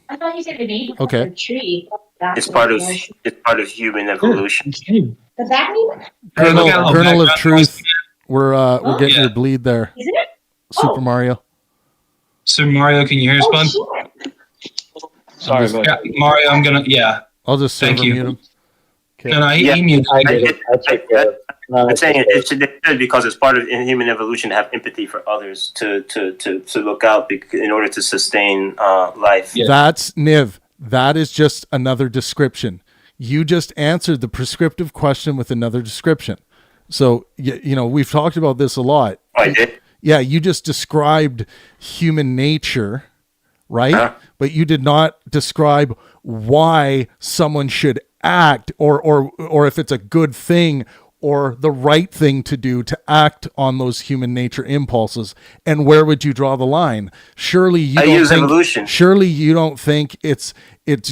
I thought you said the name Okay. of the tree. It's part of human evolution. Does that mean? Kernel of truth. We're getting your bleed there. Isn't it? Super Mario. So Mario, can you hear us, bud? Sure. Sorry, Yeah, Mario, I'm gonna. Yeah. I'll just Thank you. mute him. Okay. No, he muted. I'm saying it should, because it's part of human evolution to have empathy for others, to look out in order to sustain life. Yeah. That's Niv. That is just another description. You just answered the prescriptive question with another description. So, you know, we've talked about this a lot. I did. Yeah, you just described human nature, right? Huh? But you did not describe why someone should act, or if it's a good thing or the right thing to do to act on those human nature impulses. And where would you draw the line? Surely you don't think, evolution. Surely you don't think it's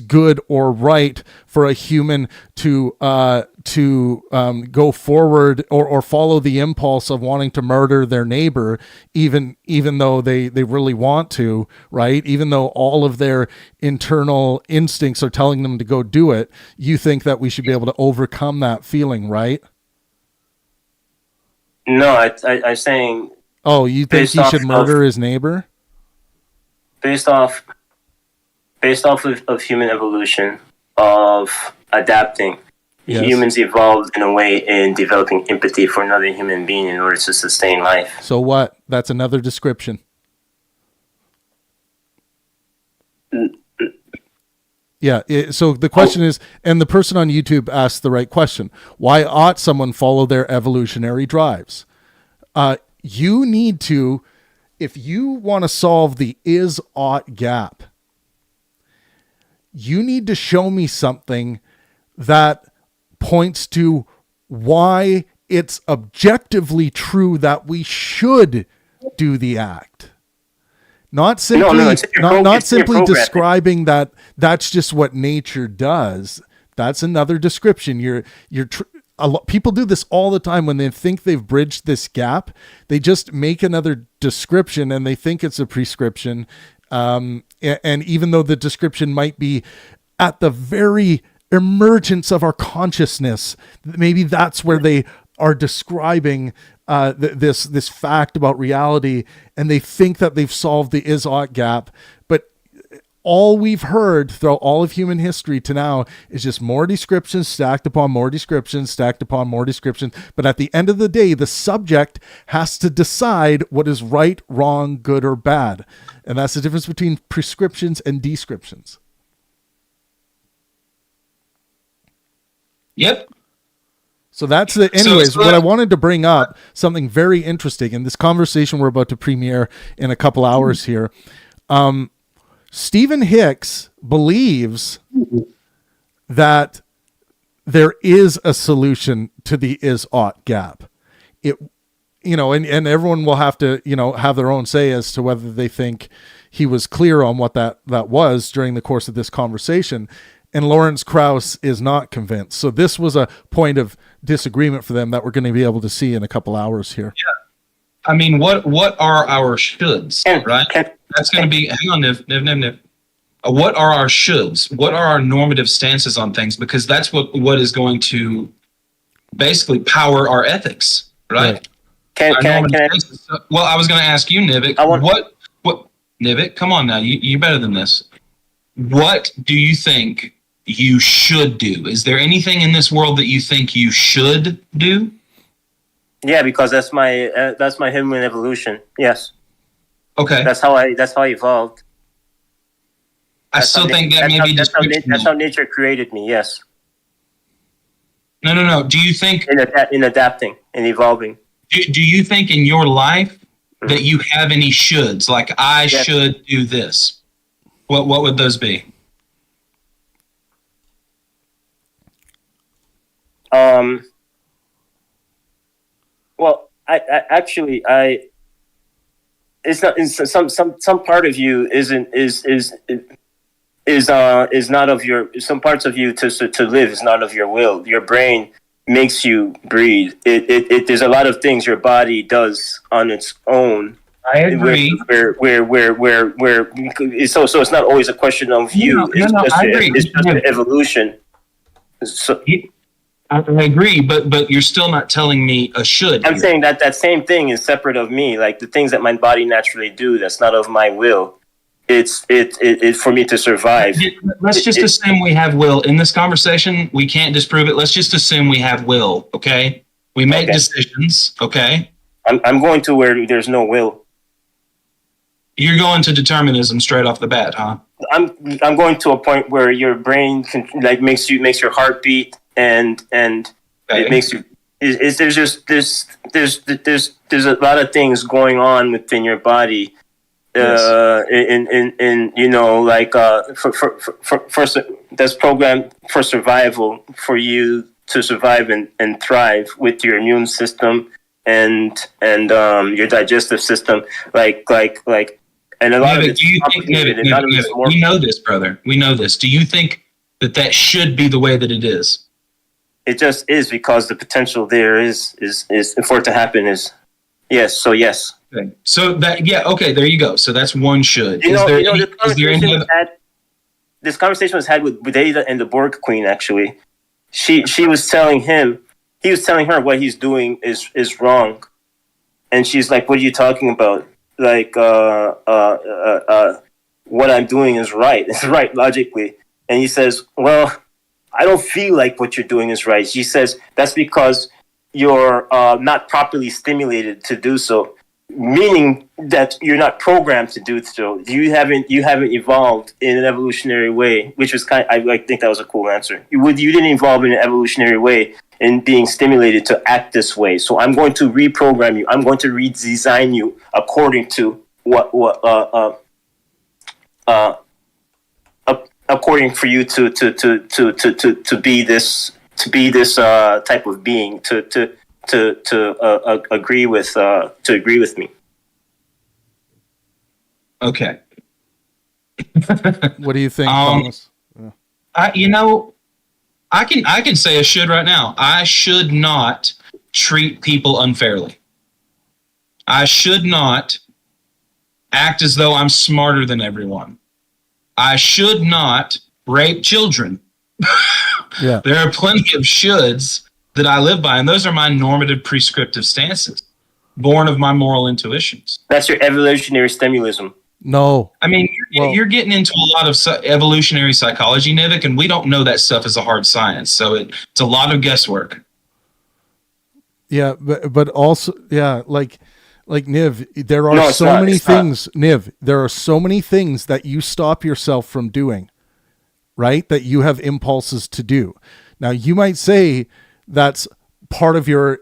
good or right for a human to go forward or follow the impulse of wanting to murder their neighbor, even though they really want to, right? Even though all of their internal instincts are telling them to go do it, you think that we should be able to overcome that feeling, right? No, I'm saying. Oh, you think he should murder his neighbor? Based off of human evolution, of adapting. Yes. Humans evolved in a way in developing empathy for another human being in order to sustain life. So what? That's another description. Yeah. So the question is, and the person on YouTube asked the right question: why ought someone follow their evolutionary drives? You need to, if you want to solve the is-ought gap, you need to show me something that points to why it's objectively true that we should do the act. Not simply, not simply describing that that's just what nature does. That's another description. People do this all the time when they think they've bridged this gap. They just make another description and they think it's a prescription. And even though the description might be at the very emergence of our consciousness, maybe that's where they are describing this fact about reality, and they think that they've solved the is-ought gap. But all we've heard throughout all of human history to now is just more descriptions stacked upon more descriptions stacked upon more descriptions. But at the end of the day, the subject has to decide what is right, wrong, good, or bad. And that's the difference between prescriptions and descriptions. Yep. So that's the, anyways, what I wanted to bring up, something very interesting in this conversation we're about to premiere in a couple hours here. Stephen Hicks believes that there is a solution to the is-ought gap. And everyone will have to, have their own say as to whether they think he was clear on what that was during the course of this conversation. And Lawrence Krauss is not convinced. So this was a point of disagreement for them that we're going to be able to see in a couple hours here. Yeah. I mean, what are our shoulds, right? That's going to be, hang on, Niv. What are our shoulds? What are our normative stances on things? Because that's what is going to basically power our ethics, right? Well, I was going to ask you, Nivik, what Nivik, come on now, you're better than this. What do you think you should do? Is there anything in this world that you think you should do? Yeah, because that's my human evolution. Yes. Okay. That's how I evolved. I still think that may be that's how nature created me. Yes. No. Do you think in adapting and evolving? Do you think in your life that you have any shoulds? Like I should do this. What would those be? Well, I actually it's not. It's some part of you is not of your. Some parts of you to live is not of your will. Your brain makes you breathe. It there's a lot of things your body does on its own. I agree. Where so it's not always a question of you. It's just an evolution. So, I agree, but you're still not telling me a should. I'm saying that same thing is separate of me. Like the things that my body naturally do, that's not of my will. It's for me to survive. Let's just assume we have will in this conversation. We can't disprove it. Let's just assume we have will. Okay, we make decisions. Okay, I'm going to where there's no will. You're going to determinism straight off the bat, huh? I'm going to a point where your brain can, like makes your heart beat and it makes you. There's a lot of things going on within your body. In you know, like for that's programmed for survival, for you to survive and thrive with your immune system and your digestive system, like and a lot of it's complicated. We know this, brother. We know this. Do you think that should be the way that it is? It just is, because the potential there is for it to happen is yes. So yes. Okay. So that okay, there you go. So that's one should. This conversation was had with Data and the Borg Queen. Actually, she was telling him, he was telling her what he's doing is wrong, and she's like, "What are you talking about? Like, what I'm doing is right. It's right logically." And he says, "Well, I don't feel like what you're doing is right." She says, "That's because you're not properly stimulated to do so." Meaning that you're not programmed to do so. You haven't evolved in an evolutionary way, which was I think that was a cool answer. You didn't evolve in an evolutionary way in being stimulated to act this way. So I'm going to reprogram you. I'm going to redesign you according to according for you to be this type of being to agree with me. Okay. What do you think, Thomas? I can say I should right now. I should not treat people unfairly. I should not act as though I'm smarter than everyone. I should not rape children. Yeah. There are plenty of shoulds that I live by, and those are my normative prescriptive stances, born of my moral intuitions. That's your evolutionary stimulism. No. I mean, you're getting into a lot of evolutionary psychology, Nivik, and we don't know that stuff is a hard science, so it's a lot of guesswork. Yeah, but also, yeah, like Niv, there are so many things, Niv, there are so many things that you stop yourself from doing, right? That you have impulses to do. Now, you might say that's part of your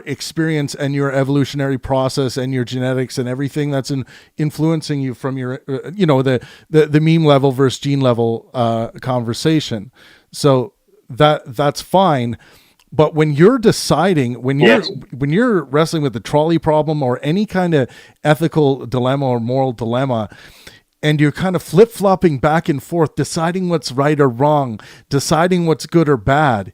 experience and your evolutionary process and your genetics and everything that's influencing you from your, the meme level versus gene level Mm-hmm. conversation. So that's fine. But when you're deciding, when you're wrestling with the trolley problem or any kind of ethical dilemma or moral dilemma, and you're kind of flip-flopping back and forth, deciding what's right or wrong, deciding what's good or bad,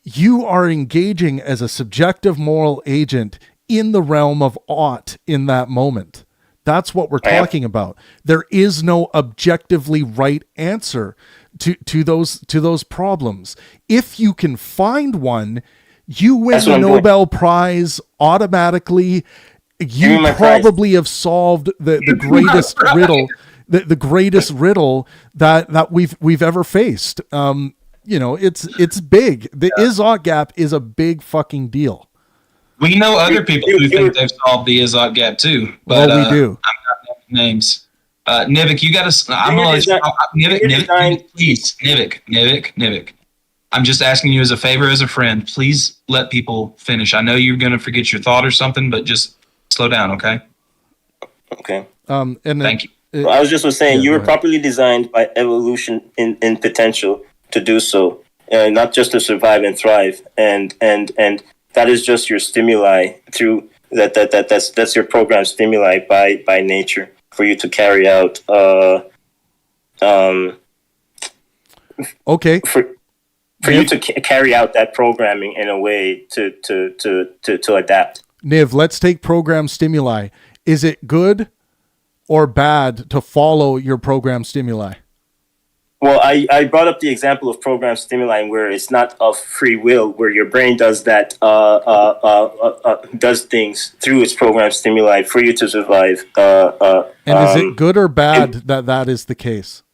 you are engaging as a subjective moral agent in the realm of ought in that moment. That's what we're talking about. There is no objectively right answer to those problems. If you can find one, you win the Nobel Prize automatically. You probably have solved the greatest riddle, the greatest riddle that we've ever faced. It's big. The Isot Gap is a big fucking deal. We know other people who think they've solved the Isot Gap too, but we do. I'm not naming names. Nivik, you got to. I'm gonna let you. Nivik, please, Nivik. I'm just asking you as a favor, as a friend. Please let people finish. I know you're gonna forget your thought or something, but just slow down, okay? Okay. And thank you. I was just saying you were ahead. properly designed by evolution in potential to do so, not just to survive and thrive. And that is just your stimuli through that's your program stimuli by nature for you to carry out. Okay. For you to carry out that programming in a way to adapt. Niv, let's take program stimuli. Is it good or bad to follow your program stimuli? Well, I brought up the example of program stimuli where it's not of free will, where your brain does that, does things through its program stimuli for you to survive. And is it good or bad that is the case?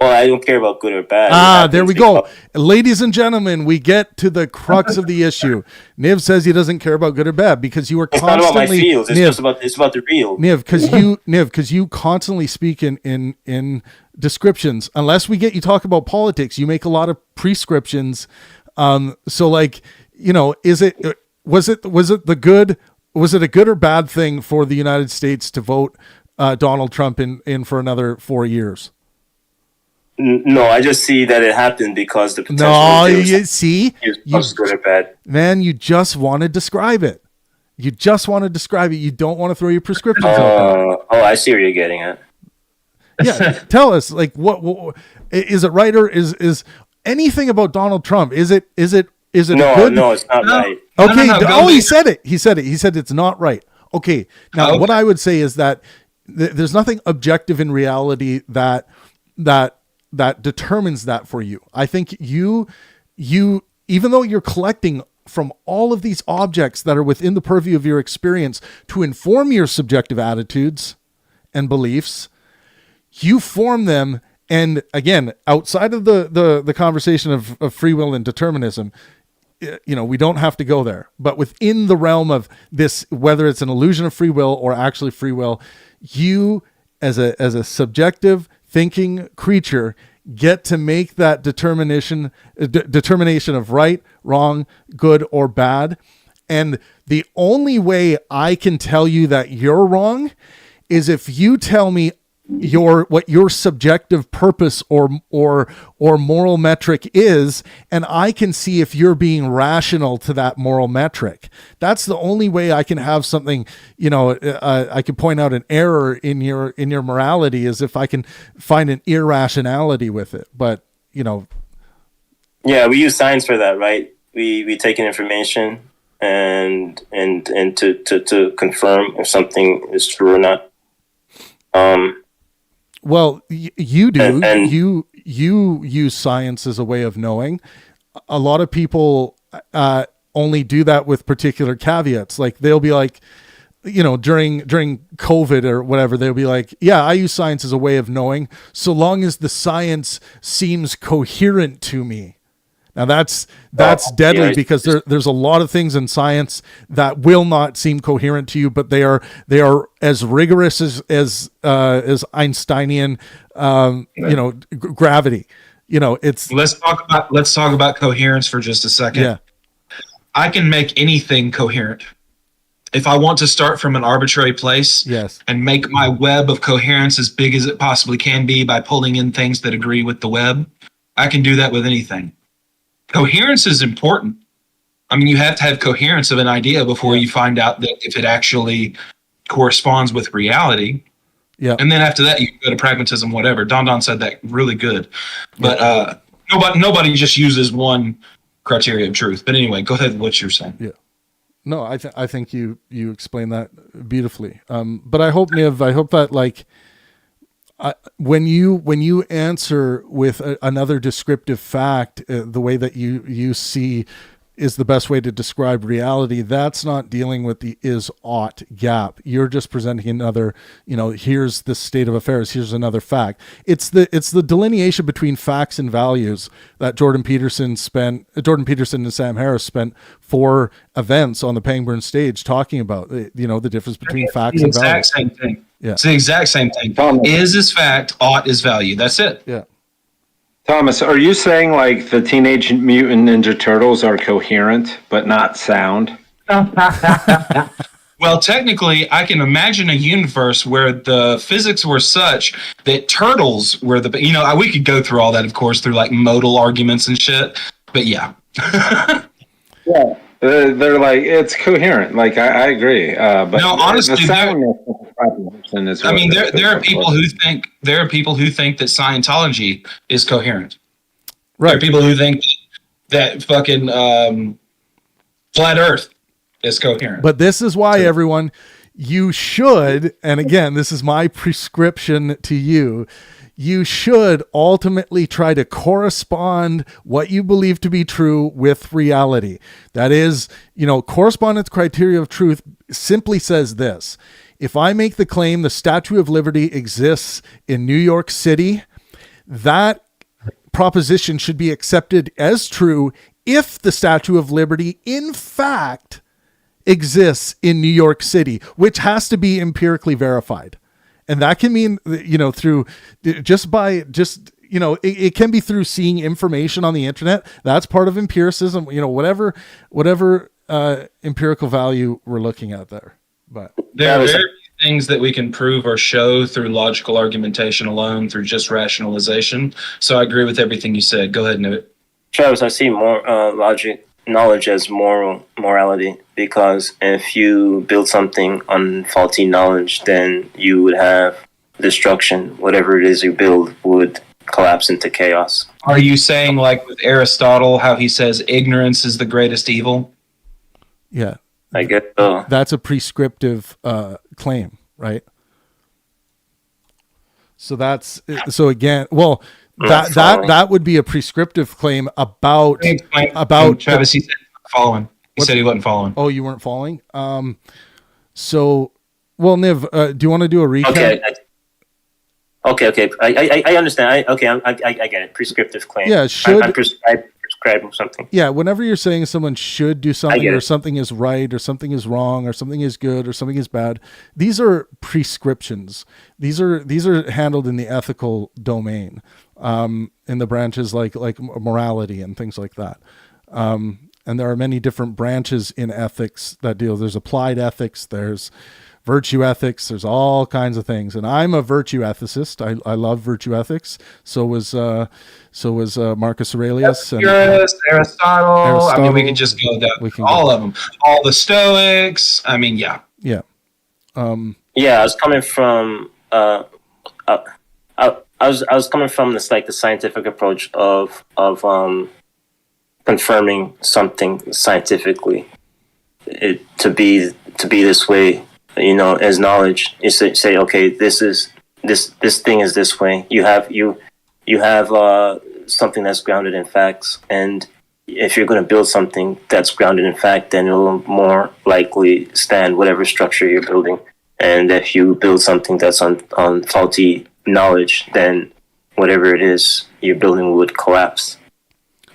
Well, I don't care about good or bad. There we go. Ladies and gentlemen, we get to the crux of the issue. Niv says he doesn't care about good or bad because you are constantly... It's not about my feels. It's about the real. Niv, because you constantly speak in descriptions. Unless we get you talk about politics, you make a lot of prescriptions. So like, was it a good or bad thing for the United States to vote Donald Trump in for another 4 years? No, I just see that it happened because the potential. You see, good or bad. Man, you just want to describe it. You don't want to throw your prescriptions out there. Oh, I see where you're getting at. Yeah, tell us, like, what is it right or is anything about Donald Trump? Is it good? No, it's not right. Okay. He said it. He said it's not right. Okay. Now, what I would say is that there's nothing objective in reality that determines that for you. I think you, even though you're collecting from all of these objects that are within the purview of your experience to inform your subjective attitudes and beliefs, you form them. And again, outside of the conversation of free will and determinism, we don't have to go there, but within the realm of this, whether it's an illusion of free will or actually free will, you as a subjective thinking creature get to make that determination of right, wrong, good, or bad. And the only way I can tell you that you're wrong is if you tell me what your subjective purpose or moral metric is, and I can see if you're being rational to that moral metric. That's the only way I can have something, I can point out an error in your morality is if I can find an irrationality with it. But yeah, we use science for that, right? We take in information and to confirm if something is true or not. Well, you do. And you use science as a way of knowing. A lot of people only do that with particular caveats. Like they'll be like, during COVID or whatever, they'll be like, yeah, I use science as a way of knowing so long as the science seems coherent to me. Now that's deadly because there's a lot of things in science that will not seem coherent to you, but they are as rigorous as Einsteinian, gravity. It's let's talk about coherence for just a second. Yeah, I can make anything coherent if I want to start from an arbitrary place. Yes, and make my web of coherence as big as it possibly can be by pulling in things that agree with the web. I can do that with anything. Coherence is important. I mean, you have to have coherence of an idea before you find out that if it actually corresponds with reality. Yeah. And then after that, you can go to pragmatism, whatever. Don said that really good. But nobody just uses one criteria of truth. But anyway, go ahead with what you're saying. Yeah. No, I think you explained that beautifully. But I hope, Niv, that like, when you answer with another descriptive fact, the way that you see is the best way to describe reality. That's not dealing with the is-ought gap. You're just presenting another, here's the state of affairs. Here's another fact. It's the delineation between facts and values that Jordan Peterson and Sam Harris spent 4 events on the Pangburn stage talking about, the difference between facts and values. Exact same thing. Yeah. It's the exact same thing. Is fact, ought is value. That's it. Yeah. Thomas, are you saying like the Teenage Mutant Ninja Turtles are coherent but not sound? Well, technically, I can imagine a universe where the physics were such that turtles were we could go through all that, of course, through like modal arguments and shit. But yeah. Yeah. They're like, it's coherent. Like, I agree. But no, honestly, the soundness of the proposition is what there are people who think that Scientology is coherent. Right. There are people who think that fucking flat Earth is coherent. But this is why, everyone, you should, and again, this is my prescription to you, you should ultimately try to correspond what you believe to be true with reality. That is, correspondence criteria of truth simply says this: if I make the claim the Statue of Liberty exists in New York City, that proposition should be accepted as true if the Statue of Liberty, in fact, exists in New York City, which has to be empirically verified. And that can mean, through it can be through seeing information on the internet. That's part of empiricism, whatever empirical value we're looking at there. But there are very few things that we can prove or show through logical argumentation alone, through just rationalization. So I agree with everything you said. Go ahead, Newt. Travis, I see more knowledge as morality, because if you build something on faulty knowledge, then you would have destruction. Whatever it is you build would collapse into chaos. Are you saying, like with Aristotle, how he says ignorance is the greatest evil? Yeah, I guess so. That's a prescriptive claim, right? So again, well, that would be a prescriptive claim about Travis. He said he wasn't following. He wasn't following. Oh, you weren't following. So, well, Niv, do you want to do a recap? Okay. I understand. I get it. Prescriptive claim. Yeah, I prescribe something. Yeah, whenever you're saying someone should do something, or something is right, or something is wrong, or something is good, or something is bad, these are prescriptions. These are handled in the ethical domain, in the branches like morality and things like that. And there are many different branches in ethics that deal. There's applied ethics. There's virtue ethics. There's all kinds of things. And I'm a virtue ethicist. I love virtue ethics. So was Marcus Aurelius. And Aristotle. I mean, we could just go down all of them. All the Stoics. I mean, yeah. Yeah. I was coming from. I was coming from this, like, the scientific approach of confirming something scientifically, to be this way, as knowledge. You say, okay, this thing is this way. You have something that's grounded in facts, and if you're going to build something that's grounded in fact, then it'll more likely stand whatever structure you're building. And if you build something that's on faulty knowledge, then whatever it is you're building would collapse.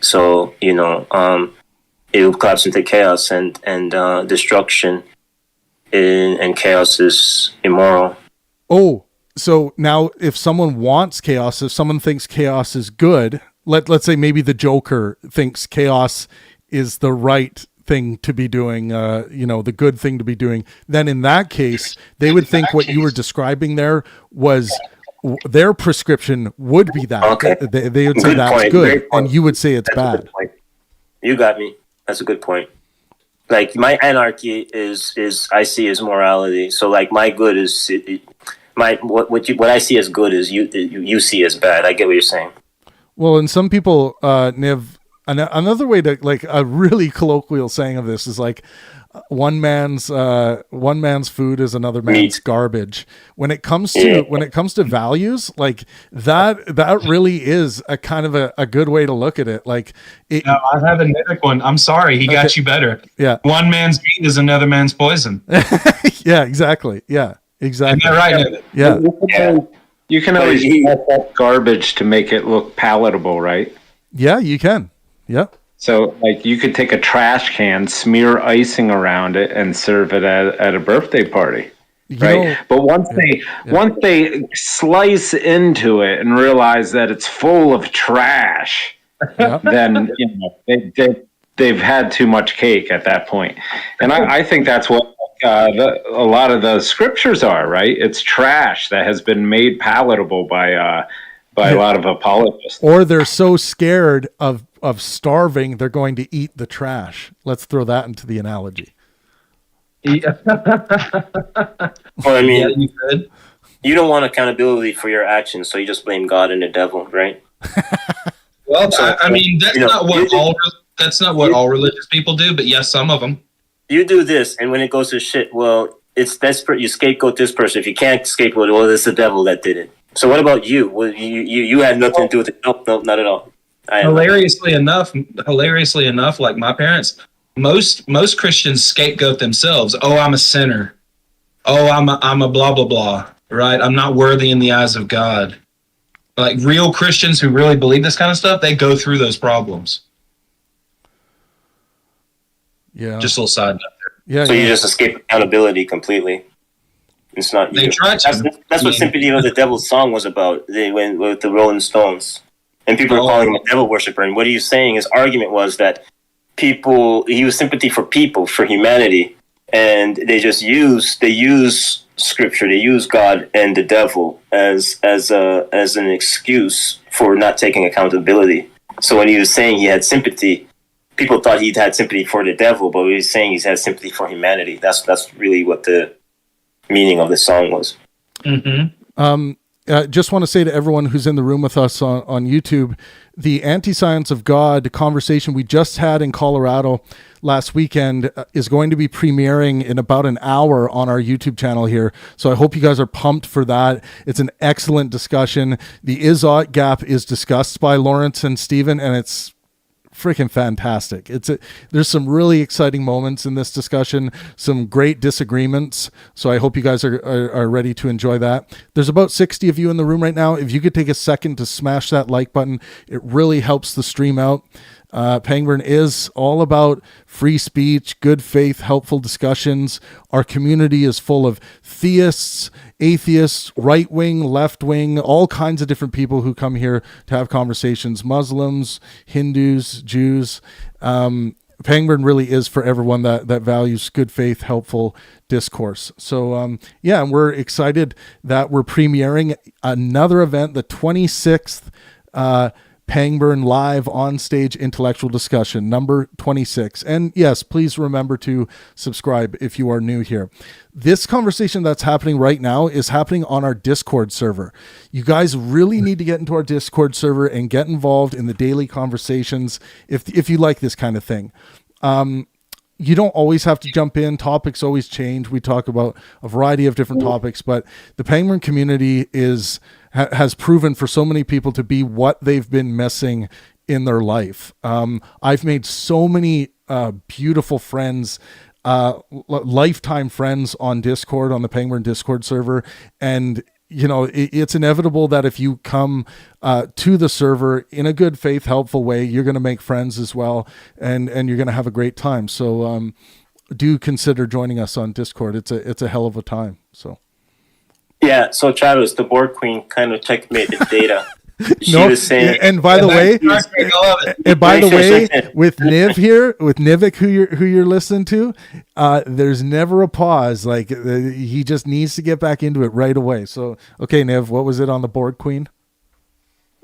So, it would collapse into chaos, and destruction and chaos is immoral. Oh, so now if someone wants chaos, if someone thinks chaos is good, let's say maybe the Joker thinks chaos is the right thing to be doing, the good thing to be doing, then in that case, they would think what you were describing there was their prescription would be that. Okay. They would say that's good, and you would say it's bad. You got me. That's a good point. Like, my anarchy is I see as morality. So, like, my good is what I see as good is you see as bad. I get what you're saying. Well, and some people, Niv, another way to, like, a really colloquial saying of this is like, one man's food is another man's garbage. When it comes to values, like that really is a kind of a good way to look at it. Like No, I have another one. I'm sorry, he got you better. Yeah. One man's meat is another man's poison. Yeah, exactly. Yeah, exactly. Isn't that right? Yeah. You can always mess up garbage to make it look palatable, right? Yeah, you can. Yeah. So, like, you could take a trash can, smear icing around it, and serve it at a birthday party, right? But once they slice into it and realize that it's full of trash, then they've had too much cake at that point. And I think that's what a lot of the scriptures are, right? It's trash that has been made palatable by a lot of apologists. Or they're so scared of starving, they're going to eat the trash. Let's throw that into the analogy. Well, I mean, you don't want accountability for your actions, so you just blame God and the devil, right? Well, I mean, that's not what all religious people do, but yes, some of them. You do this, and when it goes to shit, well, it's desperate. You scapegoat this person. If you can't scapegoat, well, it's the devil that did it. So what about you? Well, you had nothing to do with it. Nope, not at all. Hilariously enough, like my parents, most Christians scapegoat themselves. Oh, I'm a sinner. Oh, I'm a blah blah blah. Right? I'm not worthy in the eyes of God. Like real Christians who really believe this kind of stuff, they go through those problems. Yeah. Just a little side note there. Yeah. So you just escape accountability completely. It's not you. That's what Sympathy of the Devil's song was about. They went with the Rolling Stones. And people are calling him a devil worshiper. And what he was saying, his argument was that he was sympathy for people, for humanity. And they use scripture, they use God and the devil as an excuse for not taking accountability. So when he was saying he had sympathy, people thought he'd had sympathy for the devil, but he was saying he's had sympathy for humanity. That's really what the meaning of the song was. Mm-hmm. Just want to say to everyone who's in the room with us on YouTube, the Anti-Science of God conversation we just had in Colorado last weekend is going to be premiering in about an hour on our YouTube channel here. So I hope you guys are pumped for that. It's an excellent discussion. The Isot Gap is discussed by Lawrence and Stephen, and it's freaking fantastic. There's some really exciting moments in this discussion, some great disagreements. So I hope you guys are ready to enjoy that. There's about 60 of you in the room right now. If you could take a second to smash that like button, it really helps the stream out. Pangburn is all about free speech, good faith, helpful discussions. Our community is full of theists, atheists, right-wing, left-wing, all kinds of different people who come here to have conversations. Muslims, Hindus, Jews. Pangburn really is for everyone that values good faith, helpful discourse. So, and we're excited that we're premiering another event, the 26th Pangburn Live On Stage Intellectual Discussion, number 26. And yes, please remember to subscribe if you are new here. This conversation that's happening right now is happening on our Discord server. You guys really need to get into our Discord server and get involved in the daily conversations if you like this kind of thing. You don't always have to jump in. Topics always change. We talk about a variety of different topics, but the Pangburn community has proven for so many people to be what they've been missing in their life. I've made so many beautiful friends, lifetime friends on Discord, on the Pangburn Discord server. And, it's inevitable that if you come to the server in a good faith, helpful way, you're going to make friends as well. And you're going to have a great time. So do consider joining us on Discord. It's a hell of a time. So. Yeah, so Travis, the board queen kind of checkmated data. She was saying, and by the way, with Niv here, with Nivik, who you're listening to, there's never a pause. Like he just needs to get back into it right away. So, okay, Niv, what was it on the board queen?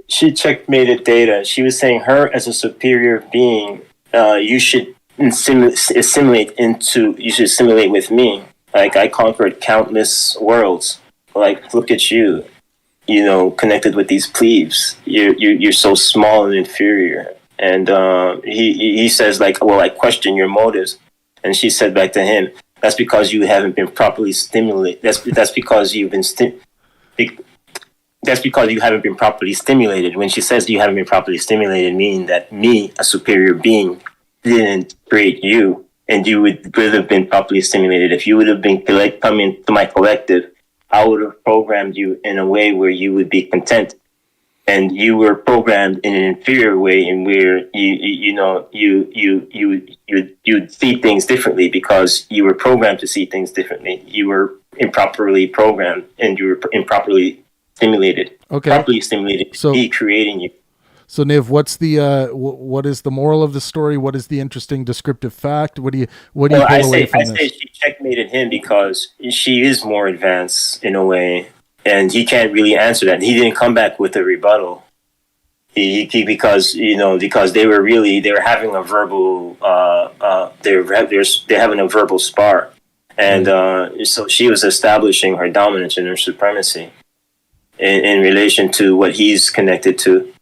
She checkmated data. She was saying her as a superior being, you should assimilate with me. Like I conquered countless worlds. Like, look at you, connected with these plebes. You're so small and inferior. And he says, like, well, I question your motives. And she said back to him, that's because you haven't been properly stimulated. That's because you've been that's because you haven't been properly stimulated. When she says you haven't been properly stimulated, meaning that me, a superior being, didn't create you, and you would have been properly stimulated. If you would have been coming to my collective, I would have programmed you in a way where you would be content. And you were programmed in an inferior way, in where you see things differently because you were programmed to see things differently. You were improperly programmed, and you were improperly stimulated. Okay. Properly stimulated. So he creating you. So Niv, what's the what is the moral of the story? What is the interesting descriptive fact? What do you pull away from this? I say she checkmated him because she is more advanced in a way, and he can't really answer that. He didn't come back with a rebuttal. He because they were having a verbal they're having a verbal spar, and so she was establishing her dominance and her supremacy in relation to what he's connected to,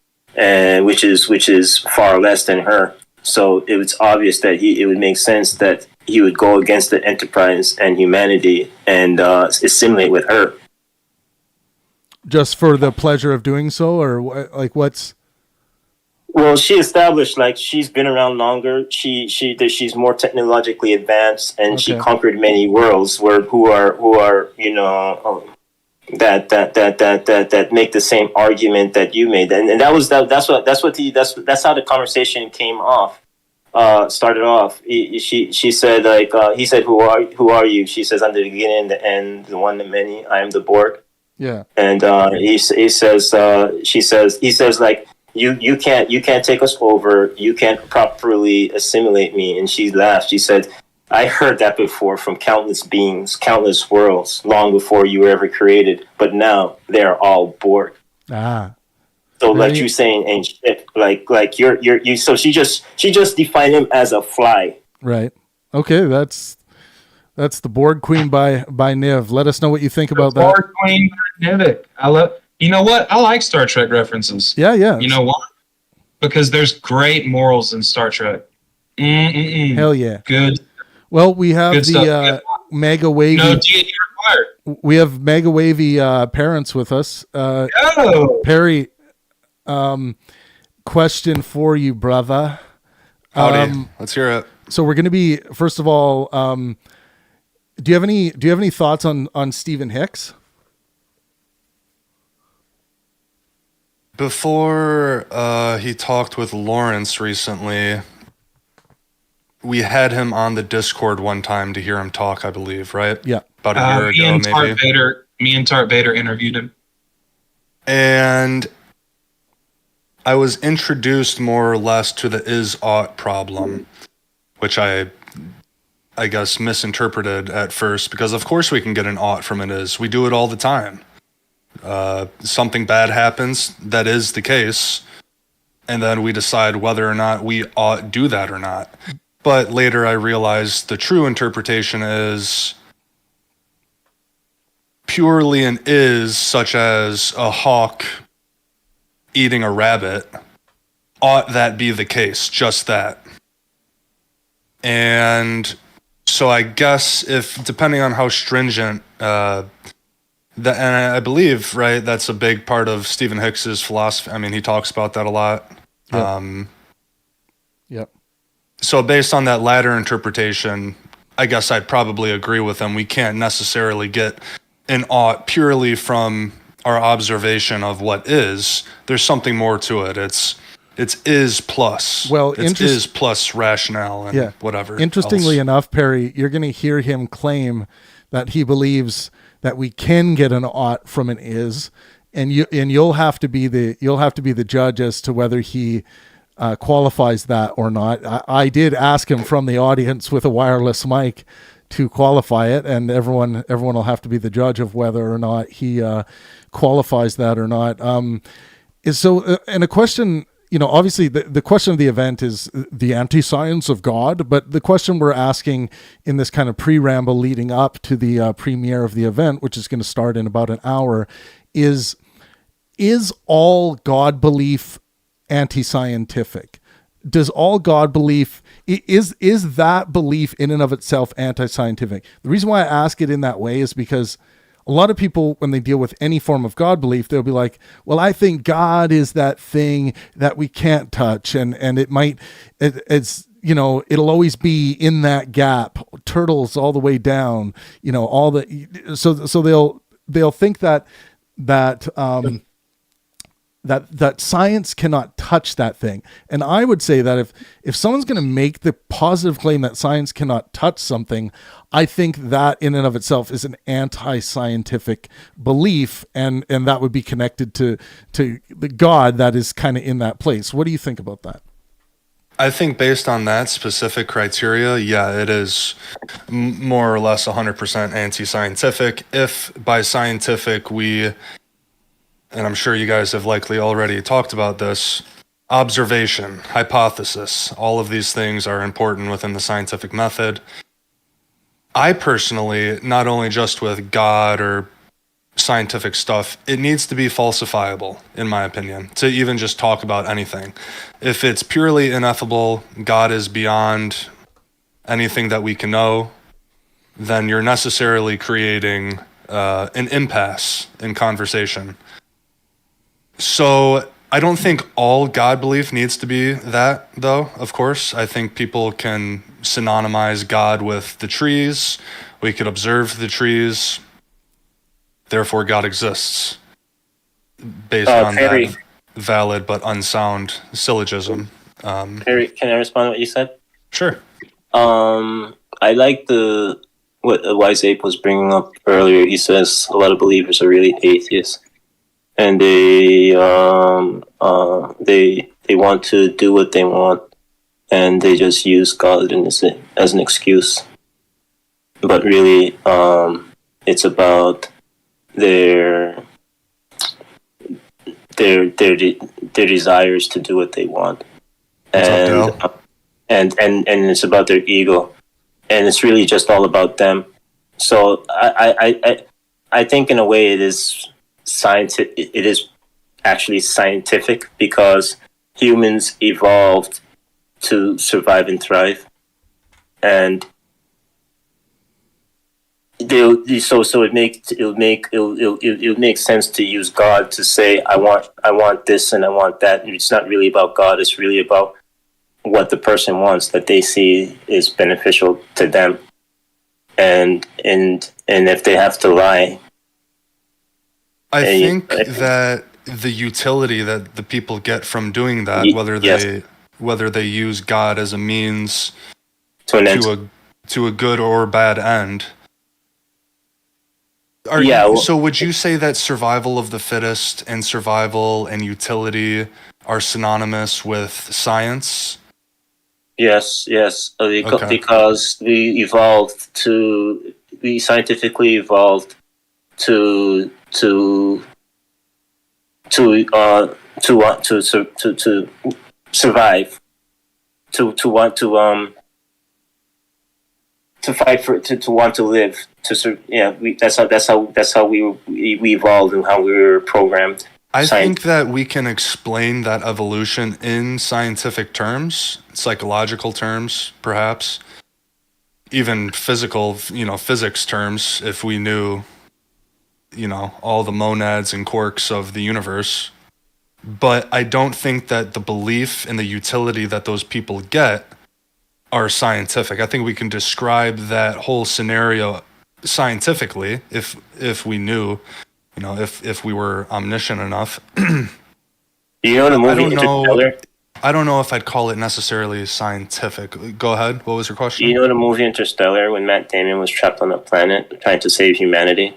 which is far less than her. So it was obvious that it would make sense that he would go against the enterprise and humanity and assimilate with her. Just for the pleasure of doing so, or like what's? Well, she established she's been around longer. She's more technologically advanced, and she conquered many worlds who are that make the same argument that you made, and that's how the conversation came off. Started off. She said he said, who are you? She says, I'm the beginning and the end, the one, the many. I am the Borg. Yeah. And he says you can't take us over. You can't properly assimilate me. And she laughed. She said, I heard that before from countless beings, countless worlds, long before you were ever created. But now they're all Borg. Ah. So like you saying ain't shit. Like you. So she just defined him as a fly. Right. Okay. That's the Borg Queen by Niv. Let us know what you think about that. Borg Queen by Niv. You know what? I like Star Trek references. Yeah. You know what? Because there's great morals in Star Trek. Hell yeah. Good. Well, we have the mega wavy. No deity required. We have mega wavy parents with us. Perry, question for you, brother. Howdy. Let's hear it. So we're going to be, first of all, do you have any thoughts on Stephen Hicks? Before he talked with Lawrence recently, we had him on the Discord one time to hear him talk, I believe, right? Yeah. About a year ago, maybe. Me and Tart Bader interviewed him. And I was introduced more or less to the is-ought problem, which I guess misinterpreted at first, because of course we can get an ought from an is. We do it all the time. Something bad happens, that is the case, and then we decide whether or not we ought do that or not. But later I realized the true interpretation is purely an is, such as a hawk eating a rabbit. Ought that be the case? Just that. And so I guess if, depending on how stringent, and I believe, right, that's a big part of Stephen Hicks's philosophy. I mean, he talks about that a lot. Yep. Yep. So based on that latter interpretation, I guess I'd probably agree with him. We can't necessarily get an ought purely from our observation of what is. There's something more to it. It's is plus. Well, it's is plus rationale and whatever. Interestingly enough, Perry, you're going to hear him claim that he believes that we can get an ought from an is, and you'll have to be the judge as to whether he qualifies that or not. I did ask him from the audience with a wireless mic to qualify it, and everyone will have to be the judge of whether or not he qualifies that or not. And a question, obviously the question of the event is the anti-science of God, but the question we're asking in this kind of pre-ramble leading up to the premiere of the event, which is going to start in about an hour, is all God belief anti-scientific? does all God belief is that belief in and of itself anti-scientific? The reason why I ask it in that way is because a lot of people, when they deal with any form of God belief, they'll be like, well, I think God is that thing that we can't touch, and it's it'll always be in that gap, turtles all the way down, so they'll think that science cannot touch that thing. And I would say that if someone's going to make the positive claim that science cannot touch something, I think that in and of itself is an anti-scientific belief, and that would be connected to the God that is kind of in that place. What do you think about that? I think based on that specific criteria, yeah, it is more or less 100% anti-scientific. If by scientific we, and I'm sure you guys have likely already talked about this, observation, hypothesis, all of these things are important within the scientific method. I personally, not only just with God or scientific stuff, it needs to be falsifiable, in my opinion, to even just talk about anything. If it's purely ineffable, God is beyond anything that we can know, then you're necessarily creating an impasse in conversation. So I don't think all God belief needs to be that, though, of course. I think people can synonymize God with the trees. We could observe the trees. Therefore, God exists. Based on Perry, that valid but unsound syllogism. Perry, can I respond to what you said? Sure. I like what Wise Ape was bringing up earlier. He says a lot of believers are really atheists, and they want to do what they want, and they just use God as an excuse. But really, it's about their desires to do what they want, and it's about their ego, and it's really just all about them. So I think in a way it is scientific. It is actually scientific because humans evolved to survive and thrive, and it makes sense to use God to say I want this and I want that. It's not really about God. It's really about what the person wants that they see is beneficial to them, and if they have to lie, I think that the utility that the people get from doing that, whether they use God as a means to a good or bad end. So would you say that survival of the fittest and survival and utility are synonymous with science? Yes, because we scientifically evolved to survive, to want to fight to want to live, that's how we evolved and how we were programmed. I think that we can explain that evolution in scientific terms, psychological terms, perhaps, even physical, physics terms, if we knew, all the monads and quarks of the universe. But I don't think that the belief in the utility that those people get are scientific. I think we can describe that whole scenario scientifically if we knew, if we were omniscient enough. The movie Interstellar? I don't know if I'd call it necessarily scientific. Go ahead. What was your question? The movie Interstellar, when Matt Damon was trapped on a planet trying to save humanity,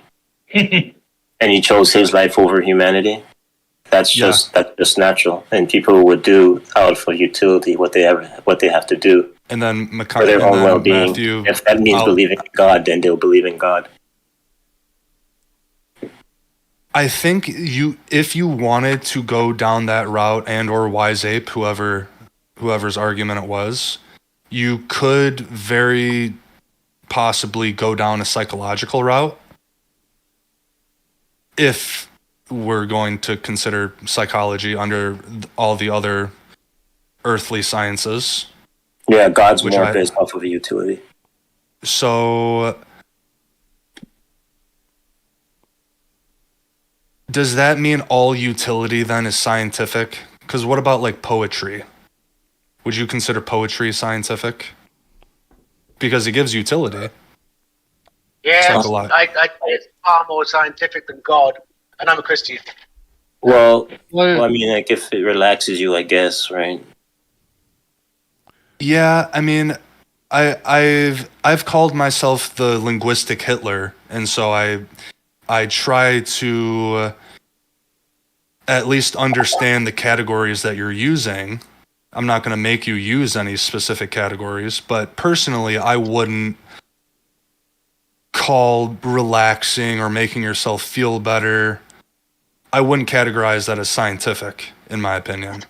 and he chose his life over humanity? That's just natural, and people would do out for utility what they have to do, and then for their own well-being. If that means believing in God, then they'll believe in God. I think if you wanted to go down that route, and or Wise Ape, whoever's argument it was, you could very possibly go down a psychological route. If we're going to consider psychology under all the other earthly sciences. Yeah, God's more based off of a utility. So does that mean all utility then is scientific? Because what about like poetry? Would you consider poetry scientific? Because it gives utility. Yeah, like I think it's far more scientific than God, and I'm a Christian. Well, I mean, like if it relaxes you, I guess, right? Yeah, I mean, I've called myself the linguistic Hitler, and so I try to at least understand the categories that you're using. I'm not going to make you use any specific categories, but personally, I wouldn't call relaxing or making yourself feel better. I wouldn't categorize that as scientific, in my opinion.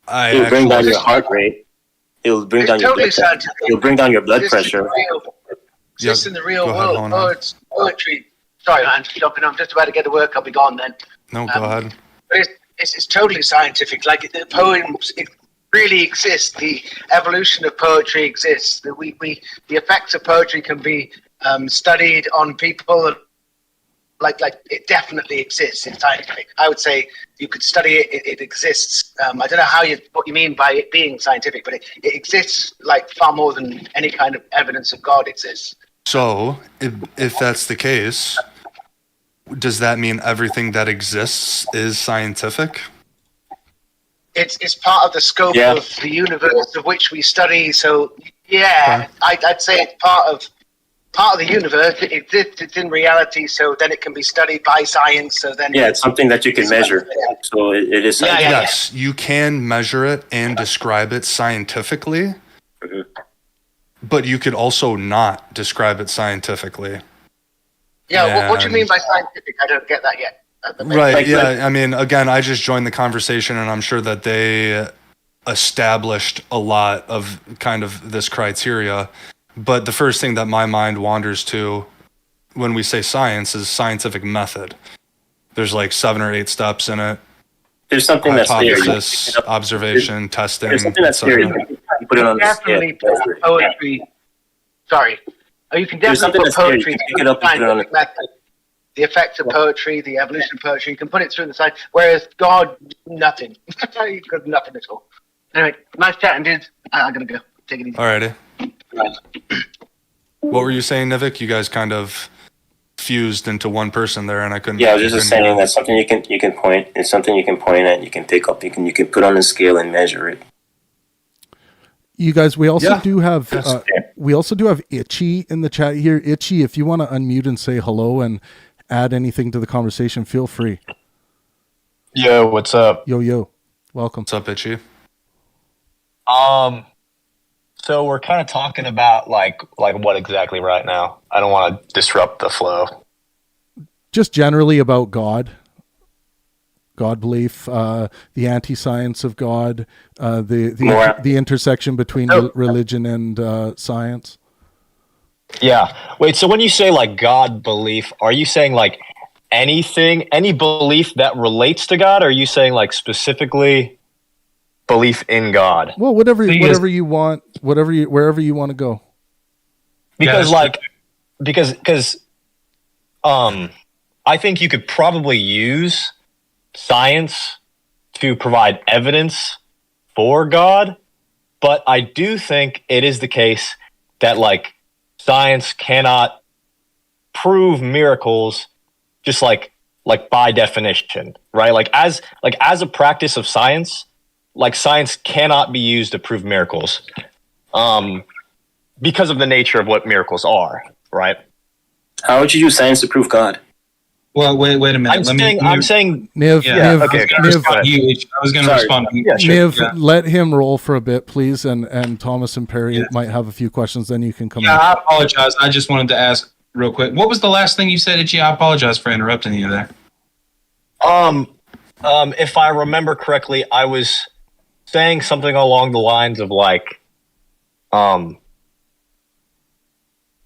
It'll bring down your heart rate. It'll bring down your blood pressure. It'll bring down your blood pressure. Exists in the real world. Poetry. Sorry, man, jumping. I'm just about to get to work. I'll be gone then. No, go ahead. But it's totally scientific. Like the poems, it really exists. The evolution of poetry exists. The effects of poetry can be studied on people. Like it definitely exists in scientific. I would say you could study it. It exists. I don't know what you mean by it being scientific, but it exists like far more than any kind of evidence of God exists. So, if that's the case, does that mean everything that exists is scientific? It's part of the scope of the universe of which we study. So, yeah, okay. I'd say it's part of the universe. It exists. It's in reality. So then it can be studied by science. So then it's something that you can measure. So it is scientific. Yes, you can measure it and describe it scientifically. Mm-hmm. But you could also not describe it scientifically. Yeah, what do you mean by scientific? I don't get that yet. Right, yeah. I mean, again, I just joined the conversation, and I'm sure that they established a lot of kind of this criteria. But the first thing that my mind wanders to when we say science is scientific method. There's like 7 or 8 steps in it. There's something hypothesis, that's observation, testing. There's something that's theory. You put it on definitely put poetry. Sorry. You can definitely put poetry through the scientific method. The effects of poetry, the evolution of poetry, you can put it through the science. Whereas God, nothing. Nothing at all. Anyway, nice chatting, dudes. I'm going to go. Take it easy. Alrighty. What were you saying, Nivik? You guys kind of fused into one person there, and I couldn't. Yeah, I was just saying that's something you can point. It's something you can point at. You can pick up. You can put on a scale and measure it. You guys, we also do have Itchy in the chat here. Itchy, if you want to unmute and say hello and add anything to the conversation, feel free. Yo, what's up? Yo, welcome. What's up, Itchy? So we're kind of talking about like what exactly right now? I don't want to disrupt the flow. Just generally about God belief, the anti-science of God, the intersection between religion and science. Yeah. Wait, so when you say like God belief, are you saying like anything, any belief that relates to God? Or are you saying like specifically belief in God? Well, whatever you want, wherever you want to go. Because I think you could probably use science to provide evidence for God, but I do think it is the case that like science cannot prove miracles just like by definition, right? Like as a practice of science, like science cannot be used to prove miracles because of the nature of what miracles are, right? How would you use science to prove God? Well, wait a minute. I'm saying Niv. Okay. I was going to respond. Yeah, sure. Niv, let him roll for a bit, please, and Thomas and Perry might have a few questions. Then you can come. Yeah, I apologize. I just wanted to ask real quick. What was the last thing you said, Itchy? I apologize for interrupting you there. If I remember correctly, I was saying something along the lines of like,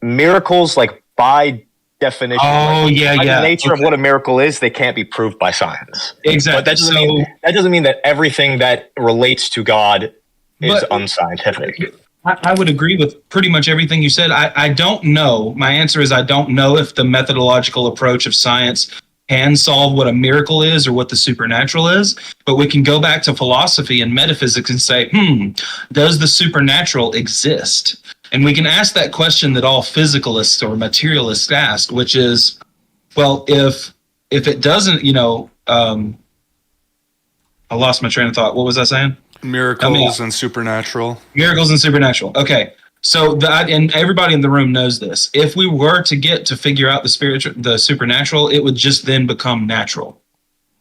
miracles, like by definition. Oh, The nature of what a miracle is, they can't be proved by science. Exactly. But that doesn't mean that everything that relates to God is unscientific. I would agree with pretty much everything you said. I don't know. My answer is I don't know if the methodological approach of science can solve what a miracle is or what the supernatural is. But we can go back to philosophy and metaphysics and say, does the supernatural exist? And we can ask that question that all physicalists or materialists ask, which is, well, if it doesn't, I lost my train of thought. What was I saying? Miracles and supernatural. Miracles and supernatural. Okay. So and everybody in the room knows this. If we were to get to figure out the supernatural, it would just then become natural.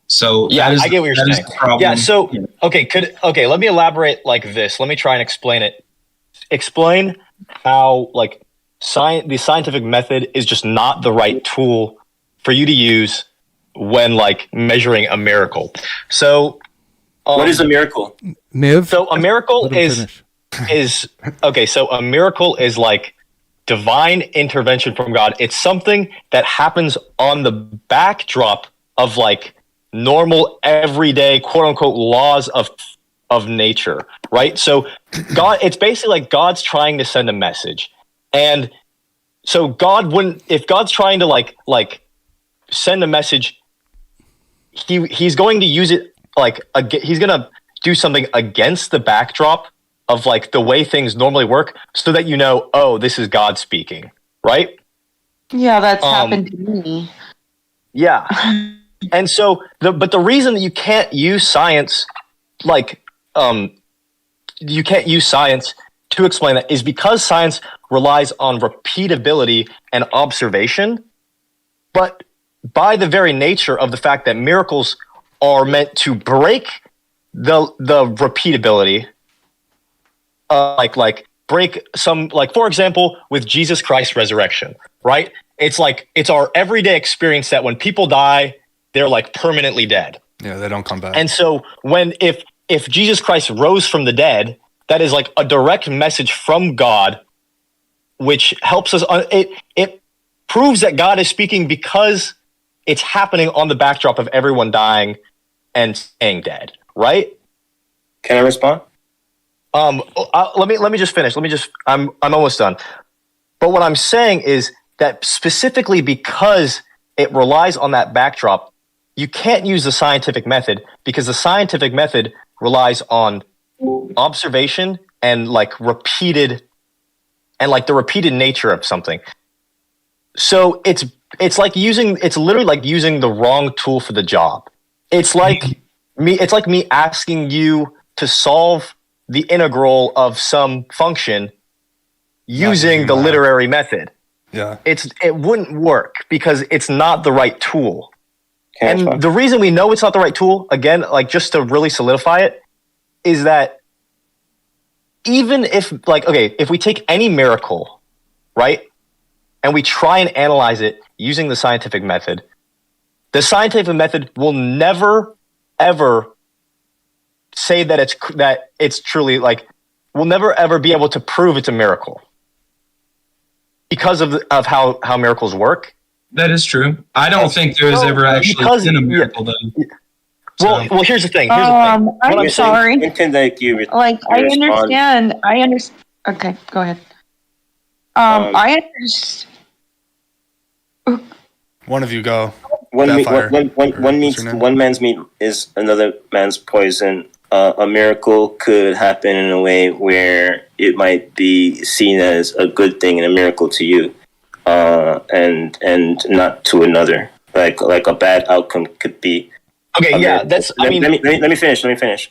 So yeah, I get what you're saying. Yeah. So okay. Let me elaborate like this. Let me try and explain it. Explain how like the scientific method is just not the right tool for you to use when like measuring a miracle. So what is a miracle? Niv? So a miracle so a miracle is like divine intervention from God. It's something that happens on the backdrop of like normal everyday quote unquote laws of nature, right? So God, it's basically like God's trying to send a message. And so God wouldn't, if God's trying to like send a message, he's going to use it he's going to do something against the backdrop of like the way things normally work so that oh, this is God speaking, right? Yeah, that's happened to me. Yeah. And so the reason that you can't use science you can't use science to explain that is because science relies on repeatability and observation. But by the very nature of the fact that miracles are meant to break the repeatability, break some, for example, with Jesus Christ's resurrection, right? It's our everyday experience that when people die, they're like permanently dead. Yeah, they don't come back. And so if Jesus Christ rose from the dead, that is like a direct message from God, which helps us. It proves that God is speaking because it's happening on the backdrop of everyone dying and staying dead, right? Can I respond? Let me just finish. I'm almost done. But what I'm saying is that specifically because it relies on that backdrop, you can't use the scientific method because the scientific method relies on observation and the repeated nature of something. So it's literally like using the wrong tool for the job. It's like me asking you to solve the integral of some function using the literary method. Yeah. It wouldn't work because it's not the right tool. And the reason we know it's not the right tool, again, just to really solidify it, is that even if if we take any miracle, right, and we try and analyze it using the scientific method will never, ever say that it's truly we'll never, ever be able to prove it's a miracle because of how miracles work. That is true. I don't think there has ever actually been a miracle then. Well, here's the thing. I'm sorry. When can they give it? I understand. Okay, go ahead. I understand. One of you go. One man's meat is another man's poison. A miracle could happen in a way where it might be seen as a good thing and a miracle to you, and not to another. Like a bad outcome could be. Okay, yeah, that's. Let me finish.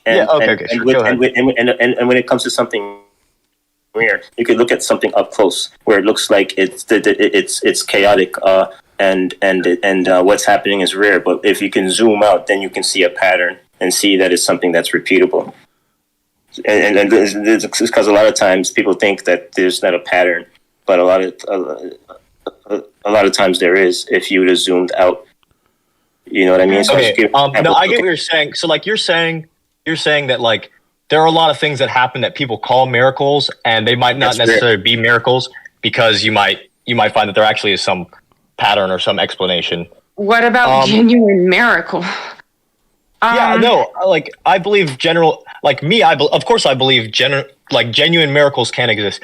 And, yeah. Okay. Sure. Go ahead. And when it comes to something rare, you could look at something up close where it looks like it's chaotic. And what's happening is rare. But if you can zoom out, then you can see a pattern and see that it's something that's repeatable. And it's because a lot of times people think that there's not a pattern, but a lot of times there is. If you would have zoomed out, you know what I mean. So okay. No, I get what you're saying. So you're saying that there are a lot of things that happen that people call miracles, and they might not necessarily be miracles because you might find that there actually is some pattern or some explanation. What about genuine miracle? Yeah, no, like I believe general, like me, of course I believe genuine miracles can exist.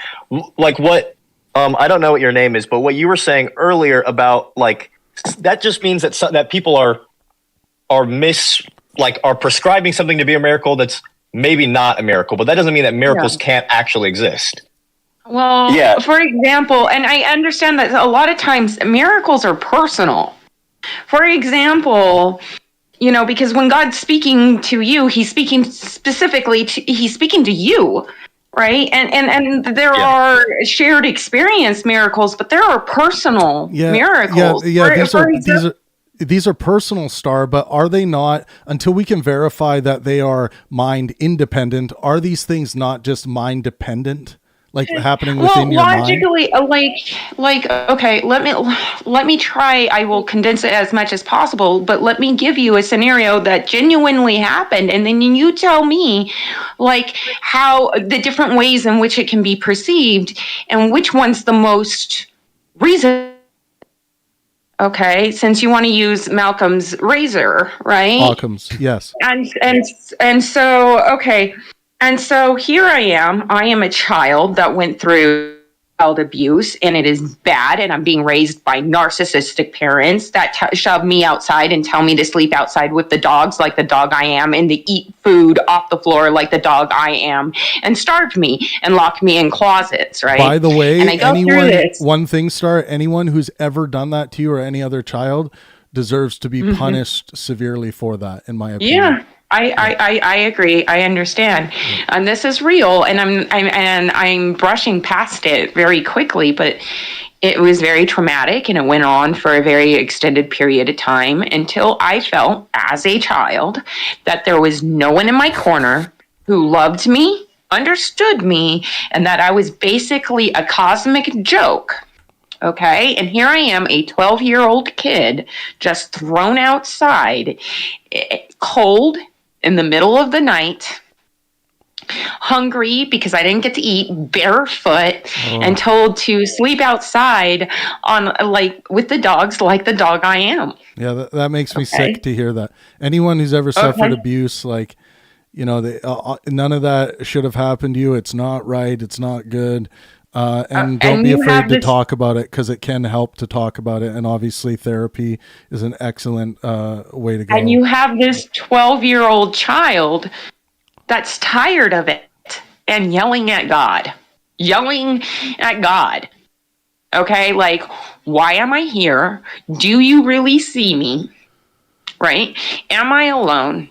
Like what, I don't know what your name is, but what you were saying earlier about like, that just means that that people are prescribing something to be a miracle that's maybe not a miracle, but that doesn't mean that miracles can't actually exist. Well, for example, and I understand that a lot of times miracles are personal. For example, you know, because when God's speaking to you, he's speaking specifically he's speaking to you, right? And there are shared experience miracles, but there are personal miracles. These are personal, Star, but are they not, until we can verify that they are mind independent, are these things not just mind dependent? Like happening within your mind? Logically, okay, let me try. I will condense it as much as possible, but let me give you a scenario that genuinely happened, and then you tell me, like, how the different ways in which it can be perceived, and which one's the most reason. Okay, since you want to use Malcolm's razor, right? Malcolm's, yes. And so, okay. And so here I am a child that went through child abuse, and it is bad, and I'm being raised by narcissistic parents that shove me outside and tell me to sleep outside with the dogs like the dog I am, and to eat food off the floor like the dog I am, and starve me and lock me in closets, right? By the way, one thing, Star, anyone who's ever done that to you or any other child deserves to be punished severely for that, in my opinion. Yeah. I agree. I understand. And this is real, and I'm brushing past it very quickly, but it was very traumatic, and it went on for a very extended period of time until I felt as a child that there was no one in my corner who loved me, understood me, and that I was basically a cosmic joke. Okay, and here I am, a 12-year-old kid, just thrown outside, cold, in the middle of the night, hungry because I didn't get to eat, barefoot, and told to sleep outside on with the dogs like the dog I am. Yeah, that makes me sick to hear that. Anyone who's ever suffered abuse, none of that should have happened to you. It's not right. It's not good. And don't be afraid to talk about it, because it can help to talk about it. And obviously therapy is an excellent way to go. And you have this 12-year-old child that's tired of it and yelling at God. Okay, like, why am I here? Do you really see me? Right? Am I alone?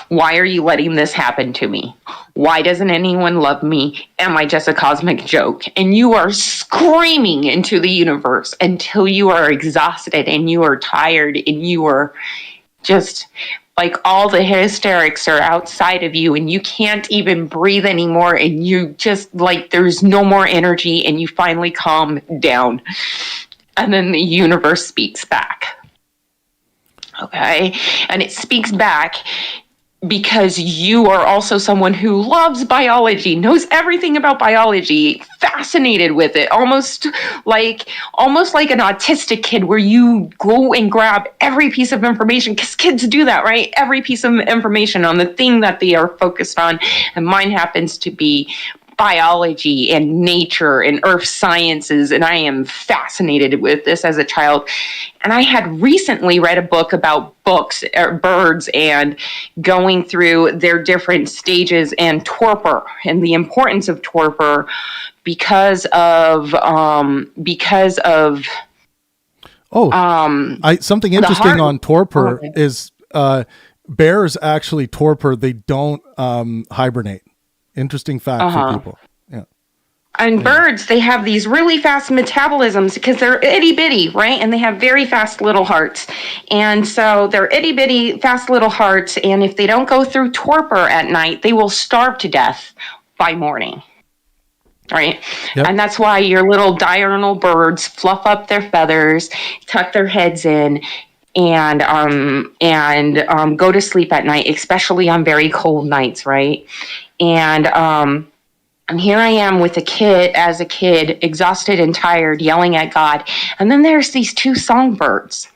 Why are you letting this happen to me? Why doesn't anyone love me? Am I just a cosmic joke? And you are screaming into the universe until you are exhausted and you are tired and you are just like all the hysterics are outside of you and you can't even breathe anymore, and you just like there's no more energy, and you finally calm down. And then the universe speaks back. Okay? And it speaks back because you are also someone who loves biology, knows everything about biology, fascinated with it, almost like an autistic kid, where you go and grab every piece of information, because kids do that, right? Every piece of information on the thing that they are focused on. And mine happens to be biology and nature and earth sciences, and I am fascinated with this as a child. And I had recently read a book about birds and going through their different stages and torpor and the importance of torpor because of something interesting on torpor is bears actually torpor. They don't hibernate. Interesting fact for people. Yeah. And birds, they have these really fast metabolisms because they're itty bitty, right? And they have very fast little hearts. And so they're itty bitty, fast little hearts. And if they don't go through torpor at night, they will starve to death by morning. Right? Yep. And that's why your little diurnal birds fluff up their feathers, tuck their heads in, and go to sleep at night, especially on very cold nights, right? And here I am with a kid, exhausted and tired, yelling at God. And then there's these two songbirds.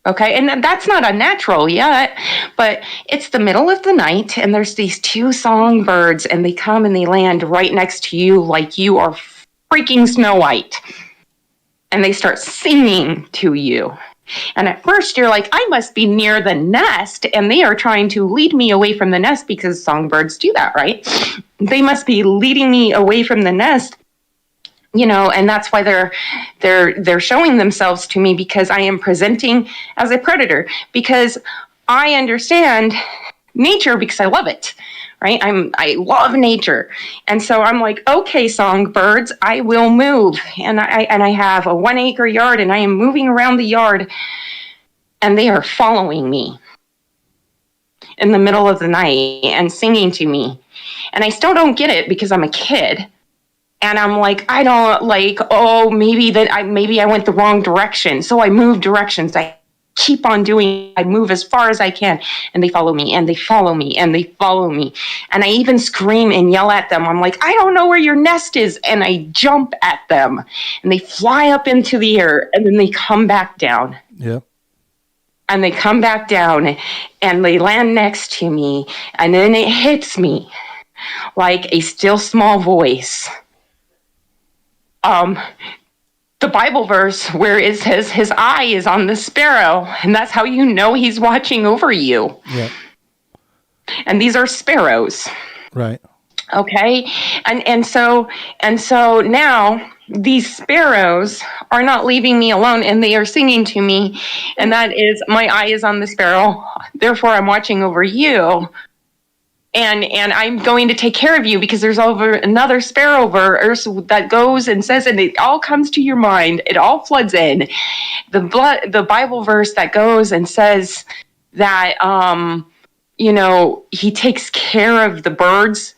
Okay, and that's not unnatural yet, but it's the middle of the night, and there's these two songbirds, and they come and they land right next to you like you are freaking Snow White. And they start singing to you. And at first you're like, I must be near the nest, and they are trying to lead me away from the nest because songbirds do that, right? They must be leading me away from the nest. You know, and that's why they're showing themselves to me, because I am presenting as a predator, because I understand nature because I love it, right? I love nature. And so I'm like, okay, songbirds, I will move. And I have a 1 acre yard, and I am moving around the yard, and they are following me in the middle of the night and singing to me. And I still don't get it because I'm a kid. And I'm like, I don't like, oh, maybe I went the wrong direction. So I move directions. I keep on doing, I move as far as I can. And they follow me, and they follow me, and they follow me. And I even scream and yell at them. I'm like, I don't know where your nest is. And I jump at them, and they fly up into the air, and then they come back down. Yeah. And they come back down, and they land next to me. And then it hits me like a still small voice. The Bible verse where it says his eye is on the sparrow, and that's how you know he's watching over you. Yeah. And these are sparrows. Right. Okay. And so now these sparrows are not leaving me alone, and they are singing to me. And that is, my eye is on the sparrow, therefore I'm watching over you. And I'm going to take care of you, because there's over another sparrow verse that goes and says, and it all comes to your mind, it all floods in. The Bible verse that goes and says that, you know, he takes care of the birds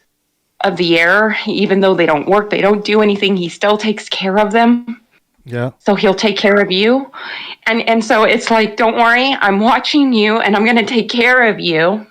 of the air, even though they don't work, they don't do anything, he still takes care of them. Yeah. So he'll take care of you. And so it's like, don't worry, I'm watching you, and I'm going to take care of you.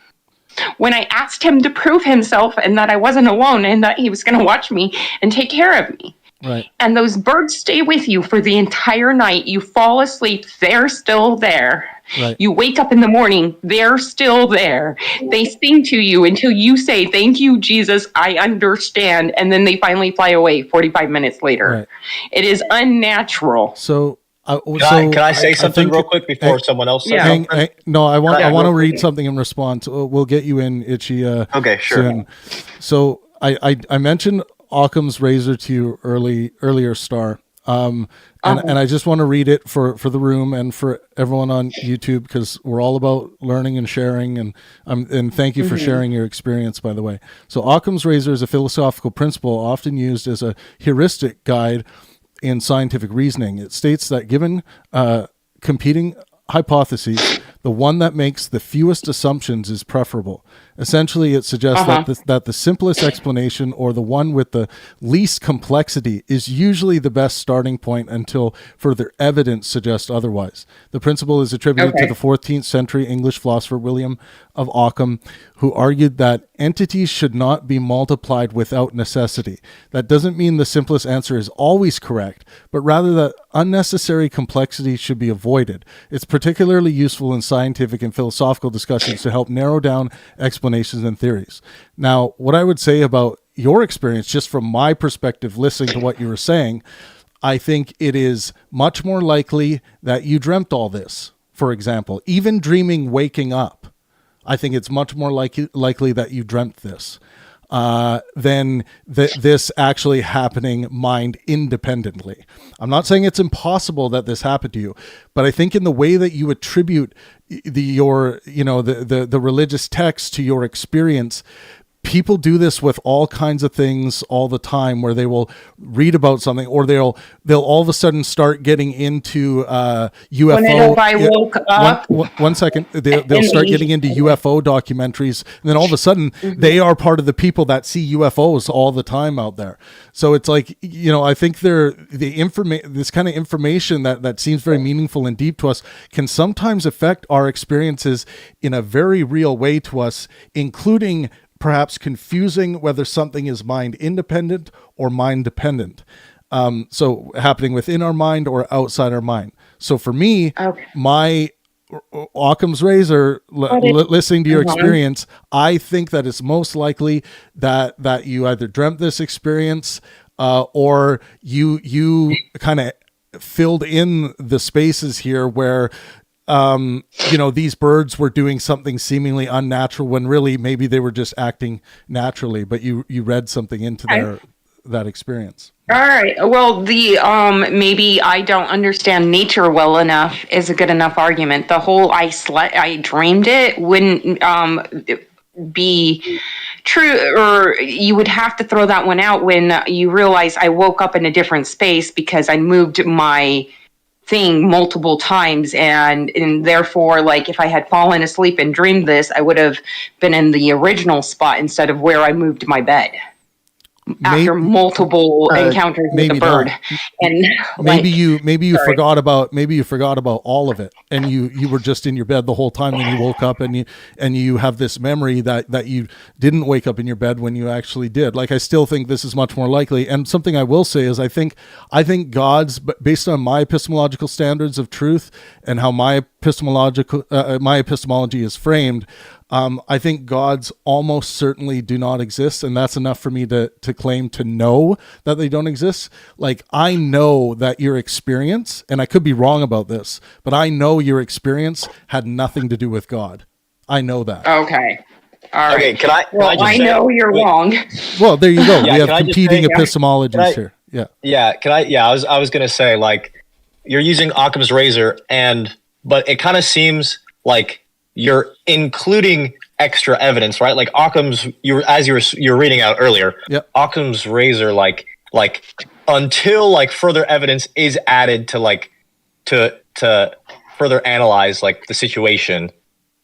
When I asked him to prove himself and that I wasn't alone and that he was going to watch me and take care of me. Right. And those birds stay with you for the entire night. You fall asleep, they're still there. Right. You wake up in the morning, they're still there. They sing to you until you say, thank you, Jesus, I understand. And then they finally fly away 45 minutes later. Right. It is unnatural. So can I say something real quick before someone else says something? No, I want to read something in response. We'll get you in, Itchy. Okay, sure. Soon. So I mentioned Occam's razor to you earlier, Star. And I just want to read it for the room and for everyone on YouTube, because we're all about learning and sharing. And thank you for sharing your experience, by the way. So Occam's razor is a philosophical principle often used as a heuristic guide in scientific reasoning. It states that given competing hypotheses, the one that makes the fewest assumptions is preferable. Essentially, it suggests that the simplest explanation, or the one with the least complexity, is usually the best starting point until further evidence suggests otherwise. The principle is attributed to the 14th century English philosopher William of Ockham, who argued that entities should not be multiplied without necessity. That doesn't mean the simplest answer is always correct, but rather that unnecessary complexity should be avoided. It's particularly useful in scientific and philosophical discussions to help narrow down explanations and theories. Now, what I would say about your experience, just from my perspective, listening to what you were saying, I think it is much more likely that you dreamt all this, for example. Even dreaming waking up, I think it's much more likely that you dreamt this than this actually happening mind independently. I'm not saying it's impossible that this happened to you, but I think in the way that you attribute the religious text to your experience, people do this with all kinds of things all the time, where they will read about something, or they'll all of a sudden start getting into UFO. If I woke up, one second, they'll start getting into UFO documentaries, and then all of a sudden they are part of the people that see UFOs all the time out there. So it's like, I think this kind of information that seems very meaningful and deep to us can sometimes affect our experiences in a very real way to us, including perhaps confusing whether something is mind independent or mind dependent. So happening within our mind or outside our mind. So for me, my Occam's razor, listening to your experience, I think that it's most likely that you either dreamt this experience or you kind of filled in the spaces here where these birds were doing something seemingly unnatural when really maybe they were just acting naturally, but you read something into that experience. All right. Well, the maybe I don't understand nature well enough is a good enough argument. The whole I dreamed it wouldn't be true, or you would have to throw that one out when you realize I woke up in a different space because I moved my thing multiple times, and therefore, like, if I had fallen asleep and dreamed this, I would have been in the original spot instead of where I moved my bed after multiple encounters with the bird. Not. And maybe you forgot about all of it, and you were just in your bed the whole time. Then you woke up and you have this memory that you didn't wake up in your bed when you actually did. Like, I still think this is much more likely. And something I will say is I think God's, based on my epistemological standards of truth and how my epistemology is framed, I think gods almost certainly do not exist, and that's enough for me to claim to know that they don't exist. Like, I know that your experience, and I could be wrong about this, but I know your experience had nothing to do with God. I know that. Okay. All right. Okay, can I just I say, know you're wrong. Well, there you go. Yeah, we have competing epistemologies here. Yeah. Yeah. I was going to say, like, you're using Occam's razor, but it kind of seems like you're including extra evidence, right? Like Occam's, you're reading out earlier. Yep. Occam's razor, like until like further evidence is added to further analyze like the situation,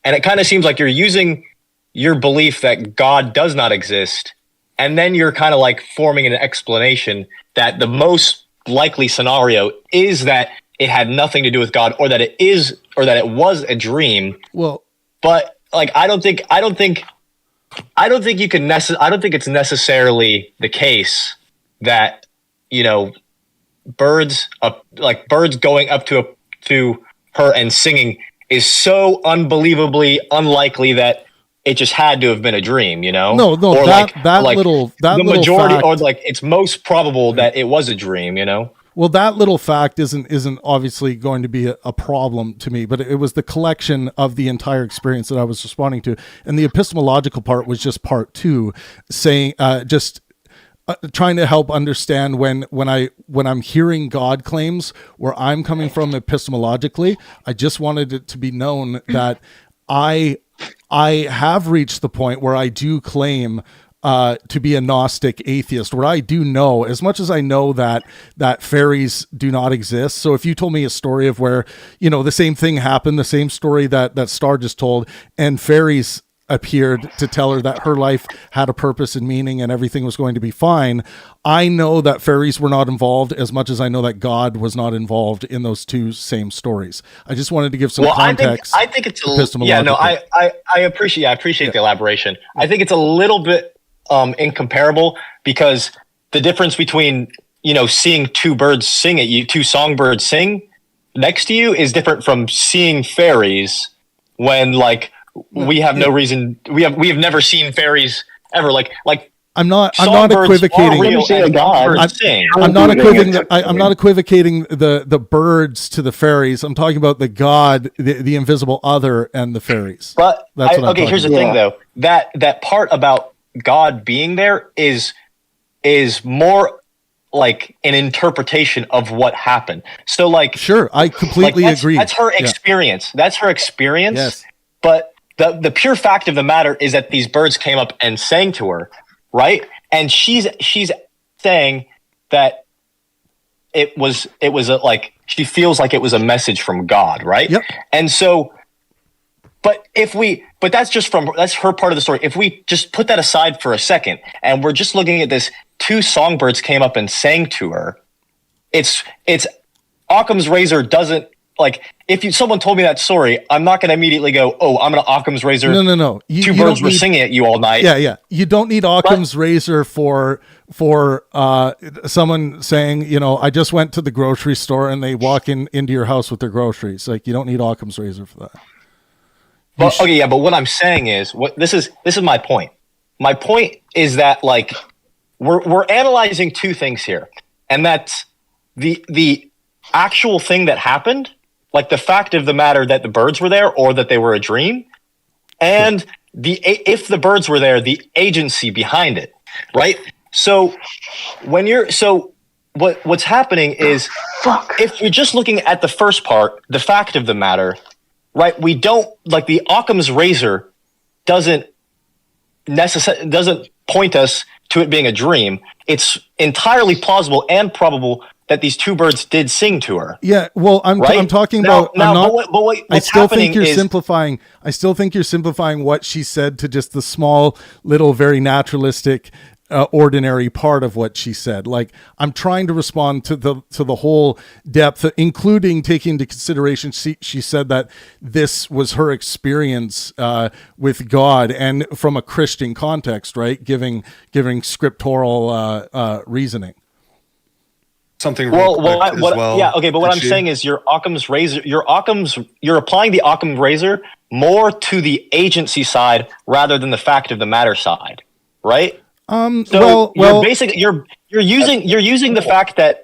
and it kind of seems like you're using your belief that God does not exist, and then you're kind of like forming an explanation that the most likely scenario is that it had nothing to do with God, or that it was a dream. Well, but like I don't think it's necessarily the case that, you know, birds going up to her and singing is so unbelievably unlikely that it just had to have been a dream, you know? No, or that little majority, fact, or like it's most probable that it was a dream, you know? Well, that little fact isn't obviously going to be a problem to me, but it was the collection of the entire experience that I was responding to, and the epistemological part was just part two, saying trying to help understand when I'm hearing God claims where I'm coming from epistemologically. I just wanted it to be known that I have reached the point where I do claim to be a Gnostic atheist, where I do know, as much as I know that fairies do not exist. So if you told me a story of where, you know, the same thing happened, the same story that Star just told, and fairies appeared to tell her that her life had a purpose and meaning and everything was going to be fine, I know that fairies were not involved as much as I know that God was not involved in those two same stories. I just wanted to give some context. I think it's I appreciate the elaboration. I think it's a little bit incomparable, because the difference between, you know, seeing two birds sing at you, two songbirds sing next to you, is different from seeing fairies when, like, we have no reason, we have never seen fairies ever. Like I'm not equivocating. I'm not equivocating the birds to the fairies. I'm talking about the God, the invisible other, and the fairies. But here's the thing, though. That part about God being there is more like an interpretation of what happened. So, like, sure, I completely agree. That's her experience. Yeah. That's her experience. Yes. But the pure fact of the matter is that these birds came up and sang to her, right? And she's saying that it was like, she feels like it was a message from God, right? Yep. And so, but that's her part of the story. If we just put that aside for a second, and we're just looking at this, two songbirds came up and sang to her, it's Occam's razor doesn't like if someone told me that story, I'm not going to immediately go, oh, I'm going to Occam's razor. No. Two birds were singing at you all night. Yeah. You don't need Occam's razor for someone saying, you know, I just went to the grocery store and they walk into your house with their groceries. Like, you don't need Occam's razor for that. But what I'm saying is, this is my point. My point is that, like, we're analyzing two things here, and that's the actual thing that happened, like the fact of the matter that the birds were there or that they were a dream, and if the birds were there, the agency behind it, right? So what's happening is, if you're just looking at the first part, the fact of the matter, right? We don't, like, the Occam's razor doesn't point us to it being a dream. It's entirely plausible and probable that these two birds did sing to her. Yeah, well, I'm talking about. I still think you're simplifying. I still think you're simplifying what she said to just the small, little, very naturalistic, ordinary part of what she said. Like, I'm trying to respond to the whole depth, including taking into consideration she said that this was her experience with God, and from a Christian context, right? Giving scriptural reasoning. Something but what I'm saying is your Occam's razor, you're applying the Occam's razor more to the agency side rather than the fact of the matter side, right? You're using the fact that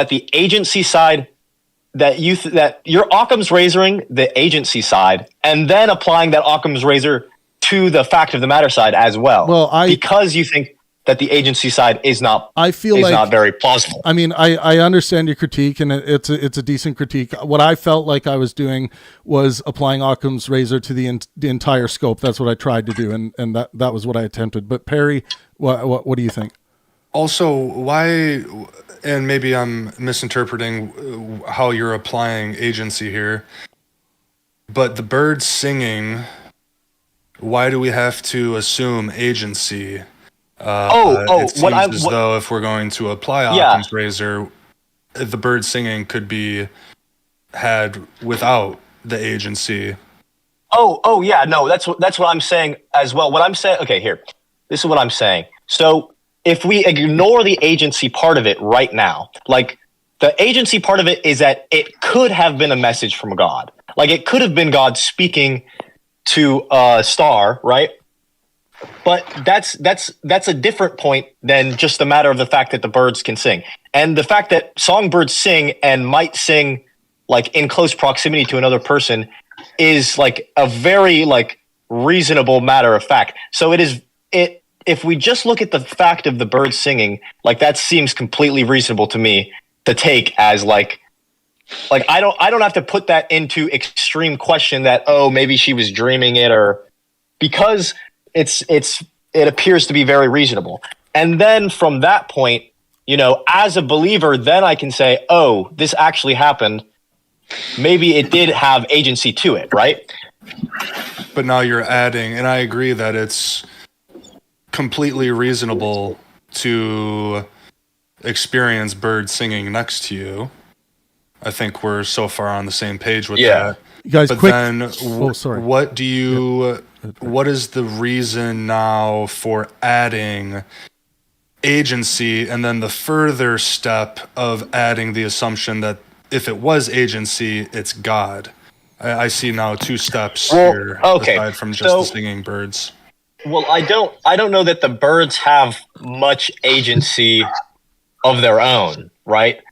the agency side, that you're Occam's razoring the agency side, and then applying that Occam's razor to the fact of the matter side as well. Because you think that the agency side is not very plausible. I mean, I understand your critique, and it's a decent critique. What I felt like I was doing was applying Occam's razor to the entire scope. That's what I tried to do, and that was what I attempted. But Perry, what do you think? Also, why, and maybe I'm misinterpreting how you're applying agency here, but the birds singing, why do we have to assume agency? It seems though if we're going to apply Occam's razor, the bird singing could be had without the agency. That's what I'm saying as well. What I'm saying, this is what I'm saying. So if we ignore the agency part of it right now, like, the agency part of it is that it could have been a message from God. Like, it could have been God speaking to a star, right? But that's a different point than just the matter of the fact that the birds can sing. And the fact that songbirds sing and might sing, like, in close proximity to another person is, like, a very, like, reasonable matter of fact. So if we just look at the fact of the birds singing, like, that seems completely reasonable to me to take as like I don't have to put that into extreme question that, oh, maybe she was dreaming it, or because it appears to be very reasonable. And then from that point, you know, as a believer, then I can say, oh, this actually happened. Maybe it did have agency to it, right? But now you're adding, and I agree that it's completely reasonable to experience birds singing next to you. I think we're so far on the same page with that. You guys, but then, what is the reason now for adding agency, and then the further step of adding the assumption that if it was agency, it's God? I see now two steps here, aside from just the singing birds. Well, I don't know that the birds have much agency of their own, right?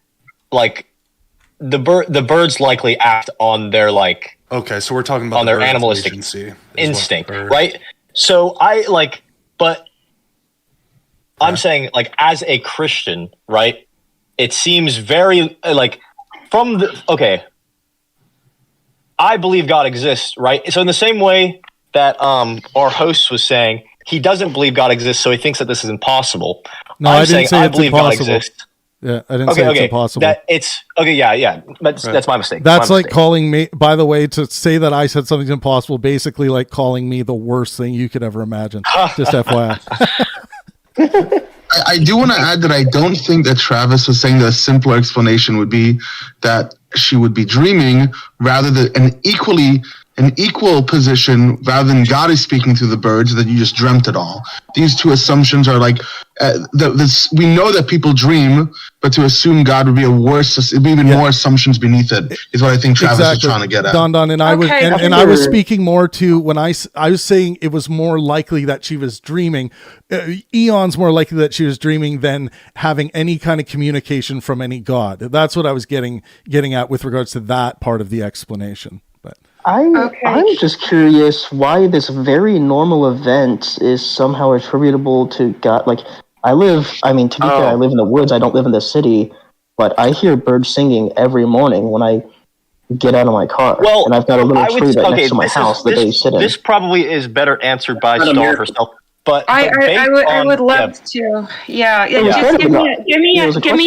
Like, the birds likely act on their, like, okay, so we're talking about on their animalistic instinct, right? So I'm saying, like, as a Christian, right? It seems very, like, I believe God exists, right? So in the same way that our host was saying, he doesn't believe God exists, so he thinks that this is impossible. No, I didn't say I it's believe impossible. God exists. Yeah, I didn't say it's impossible. That's my mistake. That's like calling me, by the way, to say that I said something's impossible, basically like calling me the worst thing you could ever imagine. Just FYI. I do want to add that I don't think that Travis was saying that a simpler explanation would be that she would be dreaming rather than an equal position rather than God is speaking through the birds, that you just dreamt it all. These two assumptions are like, we know that people dream, but to assume God would be more assumptions beneath it is what I think Travis is trying to get at. Don, and I was I was speaking more to when I was saying it was more likely that she was dreaming. Eons more likely that she was dreaming than having any kind of communication from any God. That's what I was getting at with regards to that part of the explanation. I'm just curious why this very normal event is somehow attributable to God. Like, to be fair, I live in the woods. I don't live in the city, but I hear birds singing every morning when I get out of my car. Well, and I've got a little tree right next to my house that they sit in. This probably is better answered by Star herself. But I would love to. Yeah. Just give me a second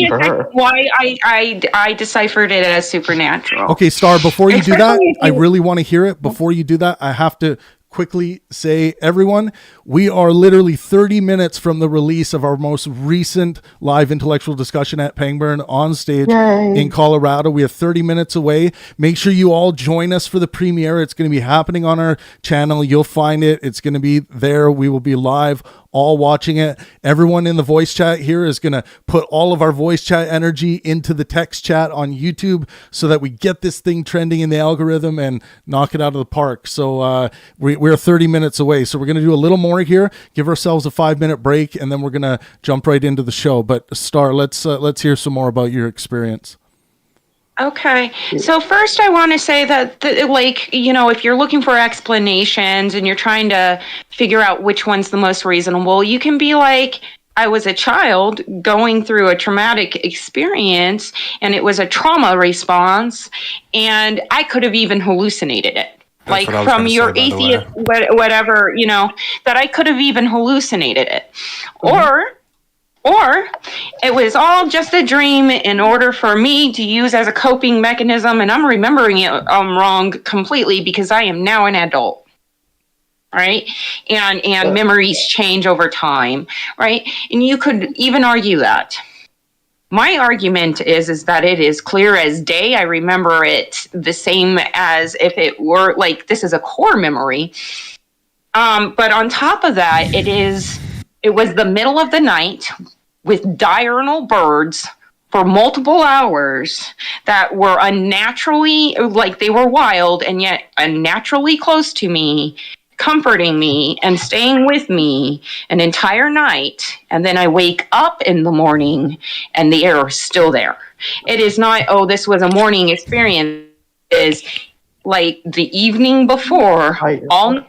why I deciphered it as supernatural. Okay, Star, before you do that, I really want to hear it. Before you do that, I have to quickly say, everyone, we are literally 30 minutes from the release of our most recent live intellectual discussion at Pangburn on stage in Colorado. We are 30 minutes away. Make sure you all join us for the premiere. It's going to be happening on our channel. You'll find it. It's going to be there. We will be live, all watching it. Everyone in the voice chat here is going to put all of our voice chat energy into the text chat on YouTube so that we get this thing trending in the algorithm and knock it out of the park. So we're 30 minutes away. So we're going to do a little more here, give ourselves a 5-minute break, and then we're going to jump right into the show. But Star, let's hear some more about your experience. Okay. So first I want to say that, if you're looking for explanations and you're trying to figure out which one's the most reasonable, you can be like, I was a child going through a traumatic experience and it was a trauma response and I could have even hallucinated it. Like from your atheist, whatever, that I could have even hallucinated it. Mm-hmm. Or it was all just a dream in order for me to use as a coping mechanism, and I'm remembering it wrong completely because I am now an adult, right? And memories change over time, right? And you could even argue that. My argument is that it is clear as day. I remember it the same as if it were like this is a core memory. But on top of that, it was the middle of the night with diurnal birds for multiple hours that were unnaturally, like they were wild and yet unnaturally close to me, comforting me and staying with me an entire night. And then I wake up in the morning and the air is still there. It is not, this was a morning experience. It is like the evening before, all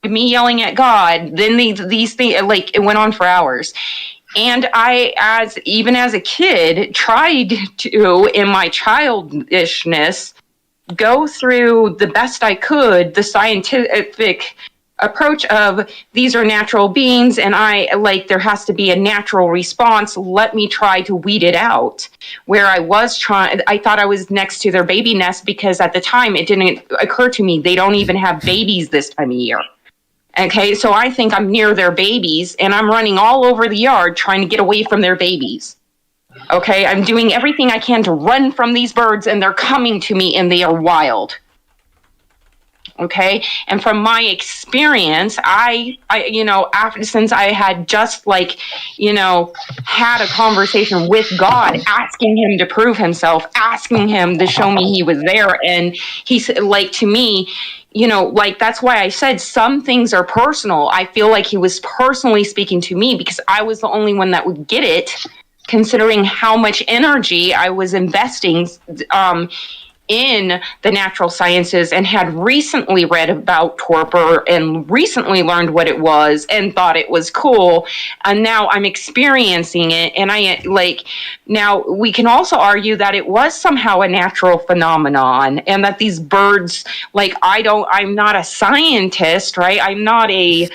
me yelling at God, then these things, like it went on for hours. And I, even as a kid, tried to, in my childishness, go through the best I could the scientific approach of these are natural beings and there has to be a natural response. Let me try to weed it out. Where I thought I was next to their baby nest because at the time it didn't occur to me they don't even have babies this time of year. Okay, so I think I'm near their babies and I'm running all over the yard trying to get away from their babies. Okay, I'm doing everything I can to run from these birds and they're coming to me and they are wild. Okay, and from my experience, since I had just had a conversation with God, asking him to prove himself, asking him to show me he was there. And he said, to me, that's why I said some things are personal. I feel like he was personally speaking to me because I was the only one that would get it, considering how much energy I was investing in the natural sciences and had recently read about torpor and recently learned what it was and thought it was cool. And now I'm experiencing it. And now we can also argue that it was somehow a natural phenomenon and that these birds, I'm not a scientist, right? I'm not a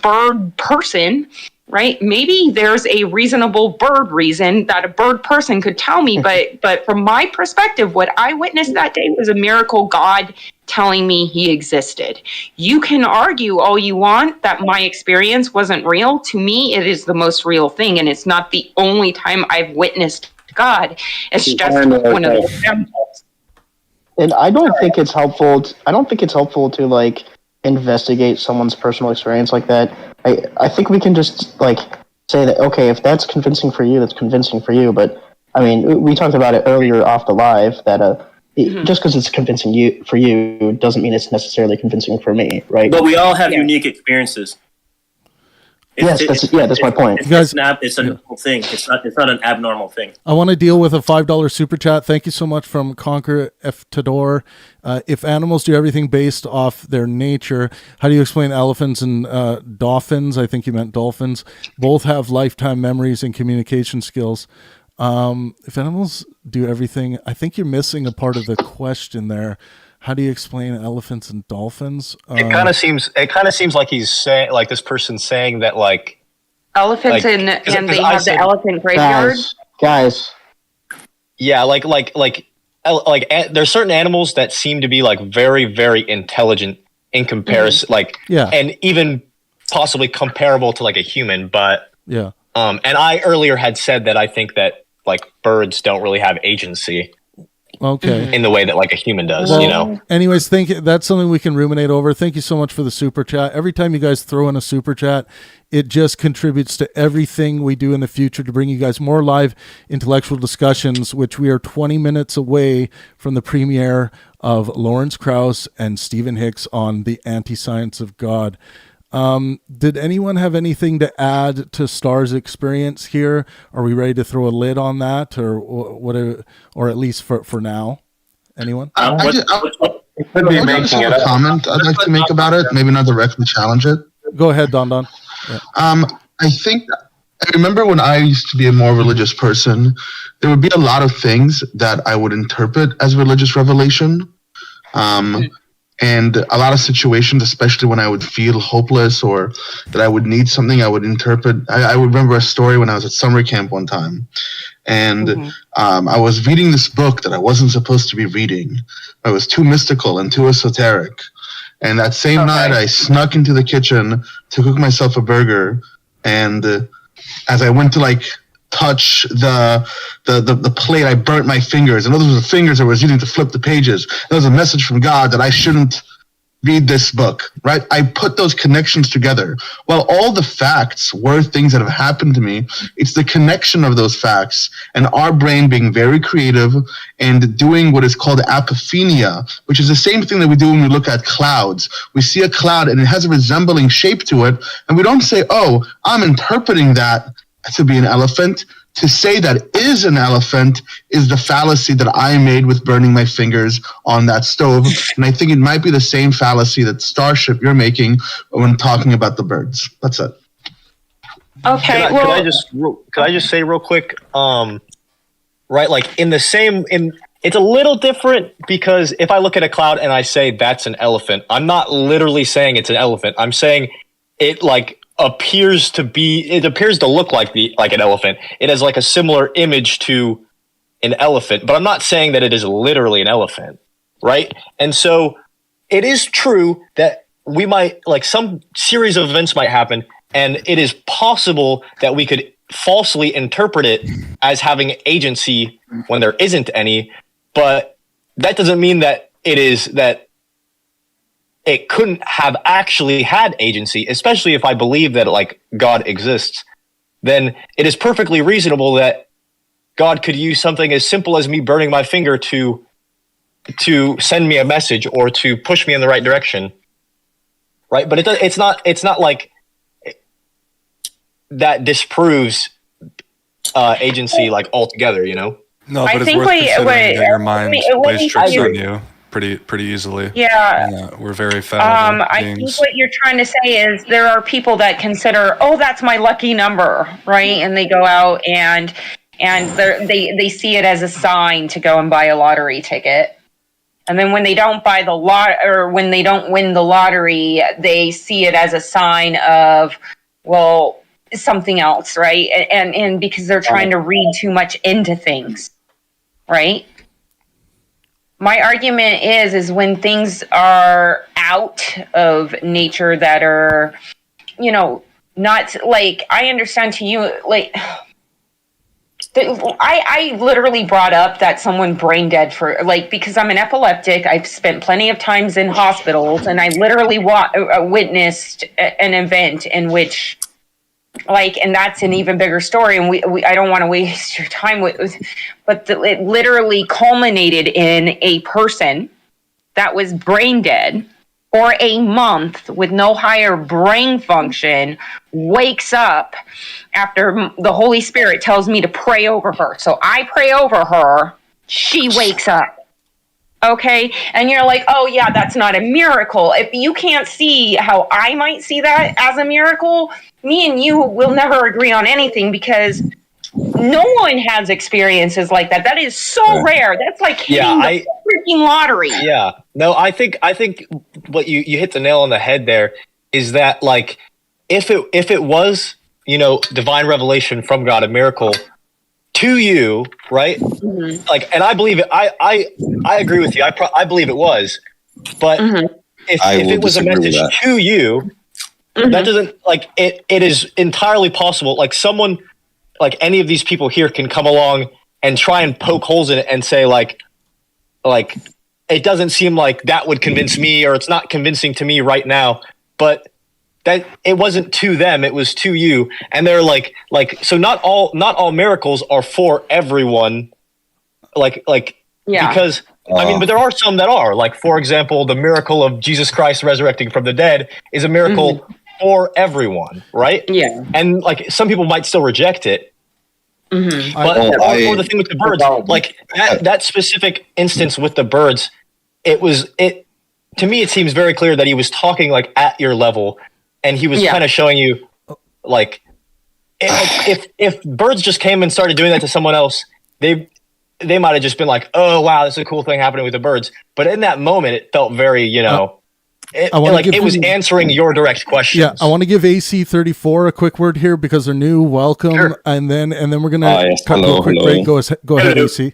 bird person. Right? Maybe there's a reasonable bird reason that a bird person could tell me, but from my perspective, what I witnessed that day was a miracle God telling me he existed. You can argue all you want that my experience wasn't real. To me, it is the most real thing, and it's not the only time I've witnessed God. It's just one of the examples. And I don't think it's helpful. I don't think it's helpful to like investigate someone's personal experience like that. I think we can just like say that, okay, if that's convincing for you, that's convincing for you. But I mean, we talked about it earlier off the live that just because it's convincing for you doesn't mean it's necessarily convincing for me, right? But we all have unique experiences. That's my point. It's a normal thing. It's not an abnormal thing. I want to deal with a $5 super chat. Thank you so much from Conquer F. Tador. If animals do everything based off their nature, how do you explain elephants and dolphins? I think you meant dolphins. Both have lifetime memories and communication skills. If animals do everything, I think you're missing a part of the question there. How do you explain elephants and dolphins? It kind of seems like he's saying, like this person's saying that like elephants and they have the elephant graveyard. Guys. Yeah, like there's certain animals that seem to be like very, very intelligent in comparison, and even possibly comparable to like a human. But and I earlier had said that I think that like birds don't really have agency. Okay. In the way that like a human does, Anyways, that's something we can ruminate over. Thank you so much for the super chat. Every time you guys throw in a super chat, it just contributes to everything we do in the future to bring you guys more live intellectual discussions, which we are 20 minutes away from the premiere of Lawrence Krauss and Stephen Hicks on the Anti-Science of God. Did anyone have anything to add to Star's experience here? Are we ready to throw a lid on that, or whatever, or at least for now? Anyone? I just have a comment I'd like to make about it. Maybe not directly challenge it. Go ahead, Don. Yeah. I remember when I used to be a more religious person, there would be a lot of things that I would interpret as religious revelation. And a lot of situations, especially when I would feel hopeless or that I would need something, I would interpret. I would remember a story when I was at summer camp one time. And I was reading this book that I wasn't supposed to be reading. It was too mystical and too esoteric. And that same night, I snuck into the kitchen to cook myself a burger. And as I went to touch the plate, I burnt my fingers, and those were the fingers I was using to flip the pages. There was a message from God that I shouldn't read this book, right? I put those connections together. Well, all the facts were things that have happened to me. It's the connection of those facts and our brain being very creative and doing what is called apophenia, which is the same thing that we do when we look at clouds. We see a cloud and it has a resembling shape to it, and we don't say, oh, I'm interpreting that to be an elephant. To say that is an elephant is the fallacy that I made with burning my fingers on that stove. And I think it might be the same fallacy that Starship you're making when talking about the birds. That's it. Okay. Could I just say real quick, right? Like it's a little different because if I look at a cloud and I say that's an elephant, I'm not literally saying it's an elephant. I'm saying it appears to look like an elephant. It has like a similar image to an elephant, but I'm not saying that it is literally an elephant, right? And so it is true that we might some series of events might happen, and it is possible that we could falsely interpret it as having agency when there isn't any, but that doesn't mean that it couldn't have actually had agency, especially if I believe that God exists. Then it is perfectly reasonable that God could use something as simple as me burning my finger to send me a message or to push me in the right direction, right? But it's not like that disproves agency altogether, No, but it's worth considering that your mind plays tricks on you. Pretty easily. Yeah. We're very fallible I think what you're trying to say is there are people that consider, oh, that's my lucky number, right? And they go out and they see it as a sign to go and buy a lottery ticket. And then when they don't buy the or when they don't win the lottery, they see it as a sign of, well, something else, right? And because they're trying to read too much into things, right? My argument is when things are out of nature that are, not like, I understand to you, like, I literally brought up that someone brain dead for, like, because I'm an epileptic. I've spent plenty of times in hospitals, and I literally witnessed an event in which, like, and that's an even bigger story, and we I don't want to waste your time but it literally culminated in a person that was brain dead for a month with no higher brain function, wakes up after the Holy Spirit tells me to pray over her. So I pray over her, she wakes up. Okay, and you're like, oh yeah, that's not a miracle. If you can't see how I might see that as a miracle, me and you will never agree on anything, because no one has experiences like that. That is so rare. That's like hitting the freaking lottery. Yeah. No, I think what you hit the nail on the head there is that, like, if it was, divine revelation from God, a miracle to you, right? Mm-hmm. Like, and I believe it. I agree with you. I believe it was, but if it was a message to you, that doesn't, like, it is entirely possible. Like, someone, like any of these people here, can come along and try and poke holes in it and say, like it doesn't seem like that would convince me, or it's not convincing to me right now. But that it wasn't to them, it was to you. And they're like, so not all miracles are for everyone. Because I mean, but there are some that are, like, for example, the miracle of Jesus Christ resurrecting from the dead is a miracle for everyone, right? Yeah. And, like, some people might still reject it. Mm-hmm. But or the thing with the birds, like that specific instance with the birds, to me it seems very clear that he was talking, like, at your level, and he was kind of showing you, like, if birds just came and started doing that to someone else, they might have just been like, oh wow, this is a cool thing happening with the birds. But in that moment, it felt very, it was answering your direct questions. Yeah, I want to give AC34 a quick word here because they're new. Welcome, sure. and then we're gonna cut a quick break. Go ahead, AC.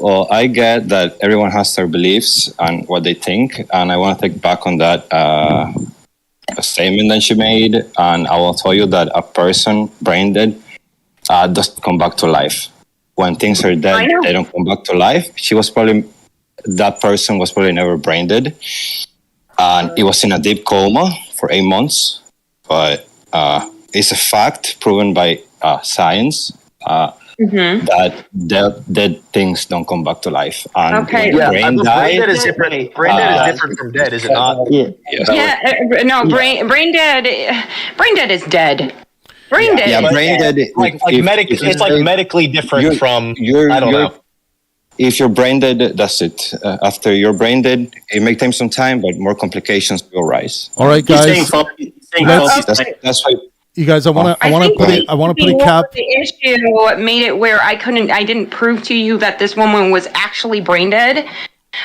Well, I get that everyone has their beliefs and what they think, and I want to take back on that statement that she made, and I will tell you that a person brain dead doesn't come back to life. When things are dead, they don't come back to life. That person was probably never brain dead. And it was in a deep coma for 8 months, but it's a fact proven by science that dead things don't come back to life. And brain dead is different. Brain dead is different from dead, is it not? No, brain dead is dead. Brain dead. Yeah, brain dead. It's like medically different from. I don't know. If you're brain dead, that's it. After you're brain dead, it may take some time, but more complications will rise. All right, guys. That's why. You guys, I want to put a cap. The issue made it where I didn't prove to you that this woman was actually brain dead.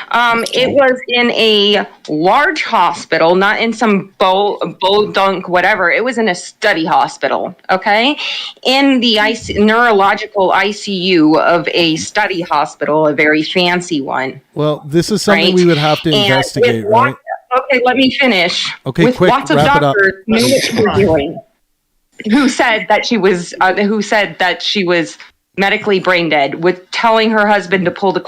It was in a large hospital, not in some dunk whatever. It was in a study hospital, okay? In the neurological ICU of a study hospital, a very fancy one. Well, this is something we would have to investigate, right? Okay, let me finish. Okay, with quick, lots of wrap doctors knew what she was doing. Who said that she was medically brain dead, with telling her husband to pull the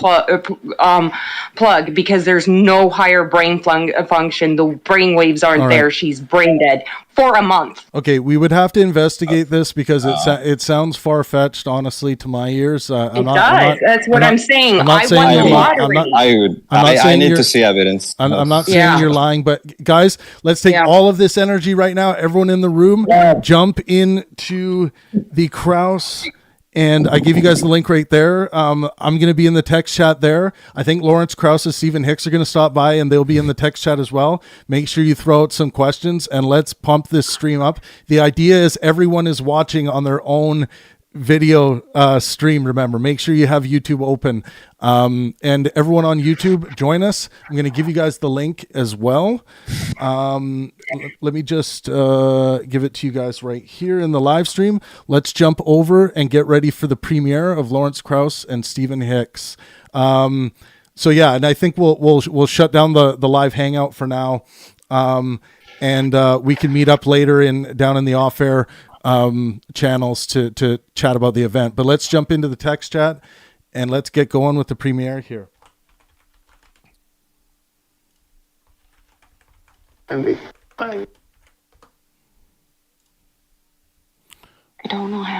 plug because there's no higher brain function. The brain waves aren't there. She's brain dead for a month. Okay, we would have to investigate this because it sounds far-fetched, honestly, to my ears. That's what I'm saying. I need to see evidence. I'm not saying you're lying, but guys, let's take all of this energy right now. Everyone in the room, jump into the Krause. And I give you guys the link right there. I'm going to be in the text chat there. I think Lawrence Krause and Stephen Hicks are going to stop by, and they'll be in the text chat as well. Make sure you throw out some questions, and let's pump this stream up. The idea is everyone is watching on their own video stream. Remember, make sure you have YouTube open. And everyone on YouTube, join us. I'm going to give you guys the link as well. Let me just give it to you guys right here in the live stream. Let's jump over and get ready for the premiere of Lawrence Krause and Stephen Hicks. So yeah, and I think we'll shut down the live hangout for now, and we can meet up later down in the off air channels to chat about the event. But let's jump into the text chat and let's get going with the premiere here. I don't know how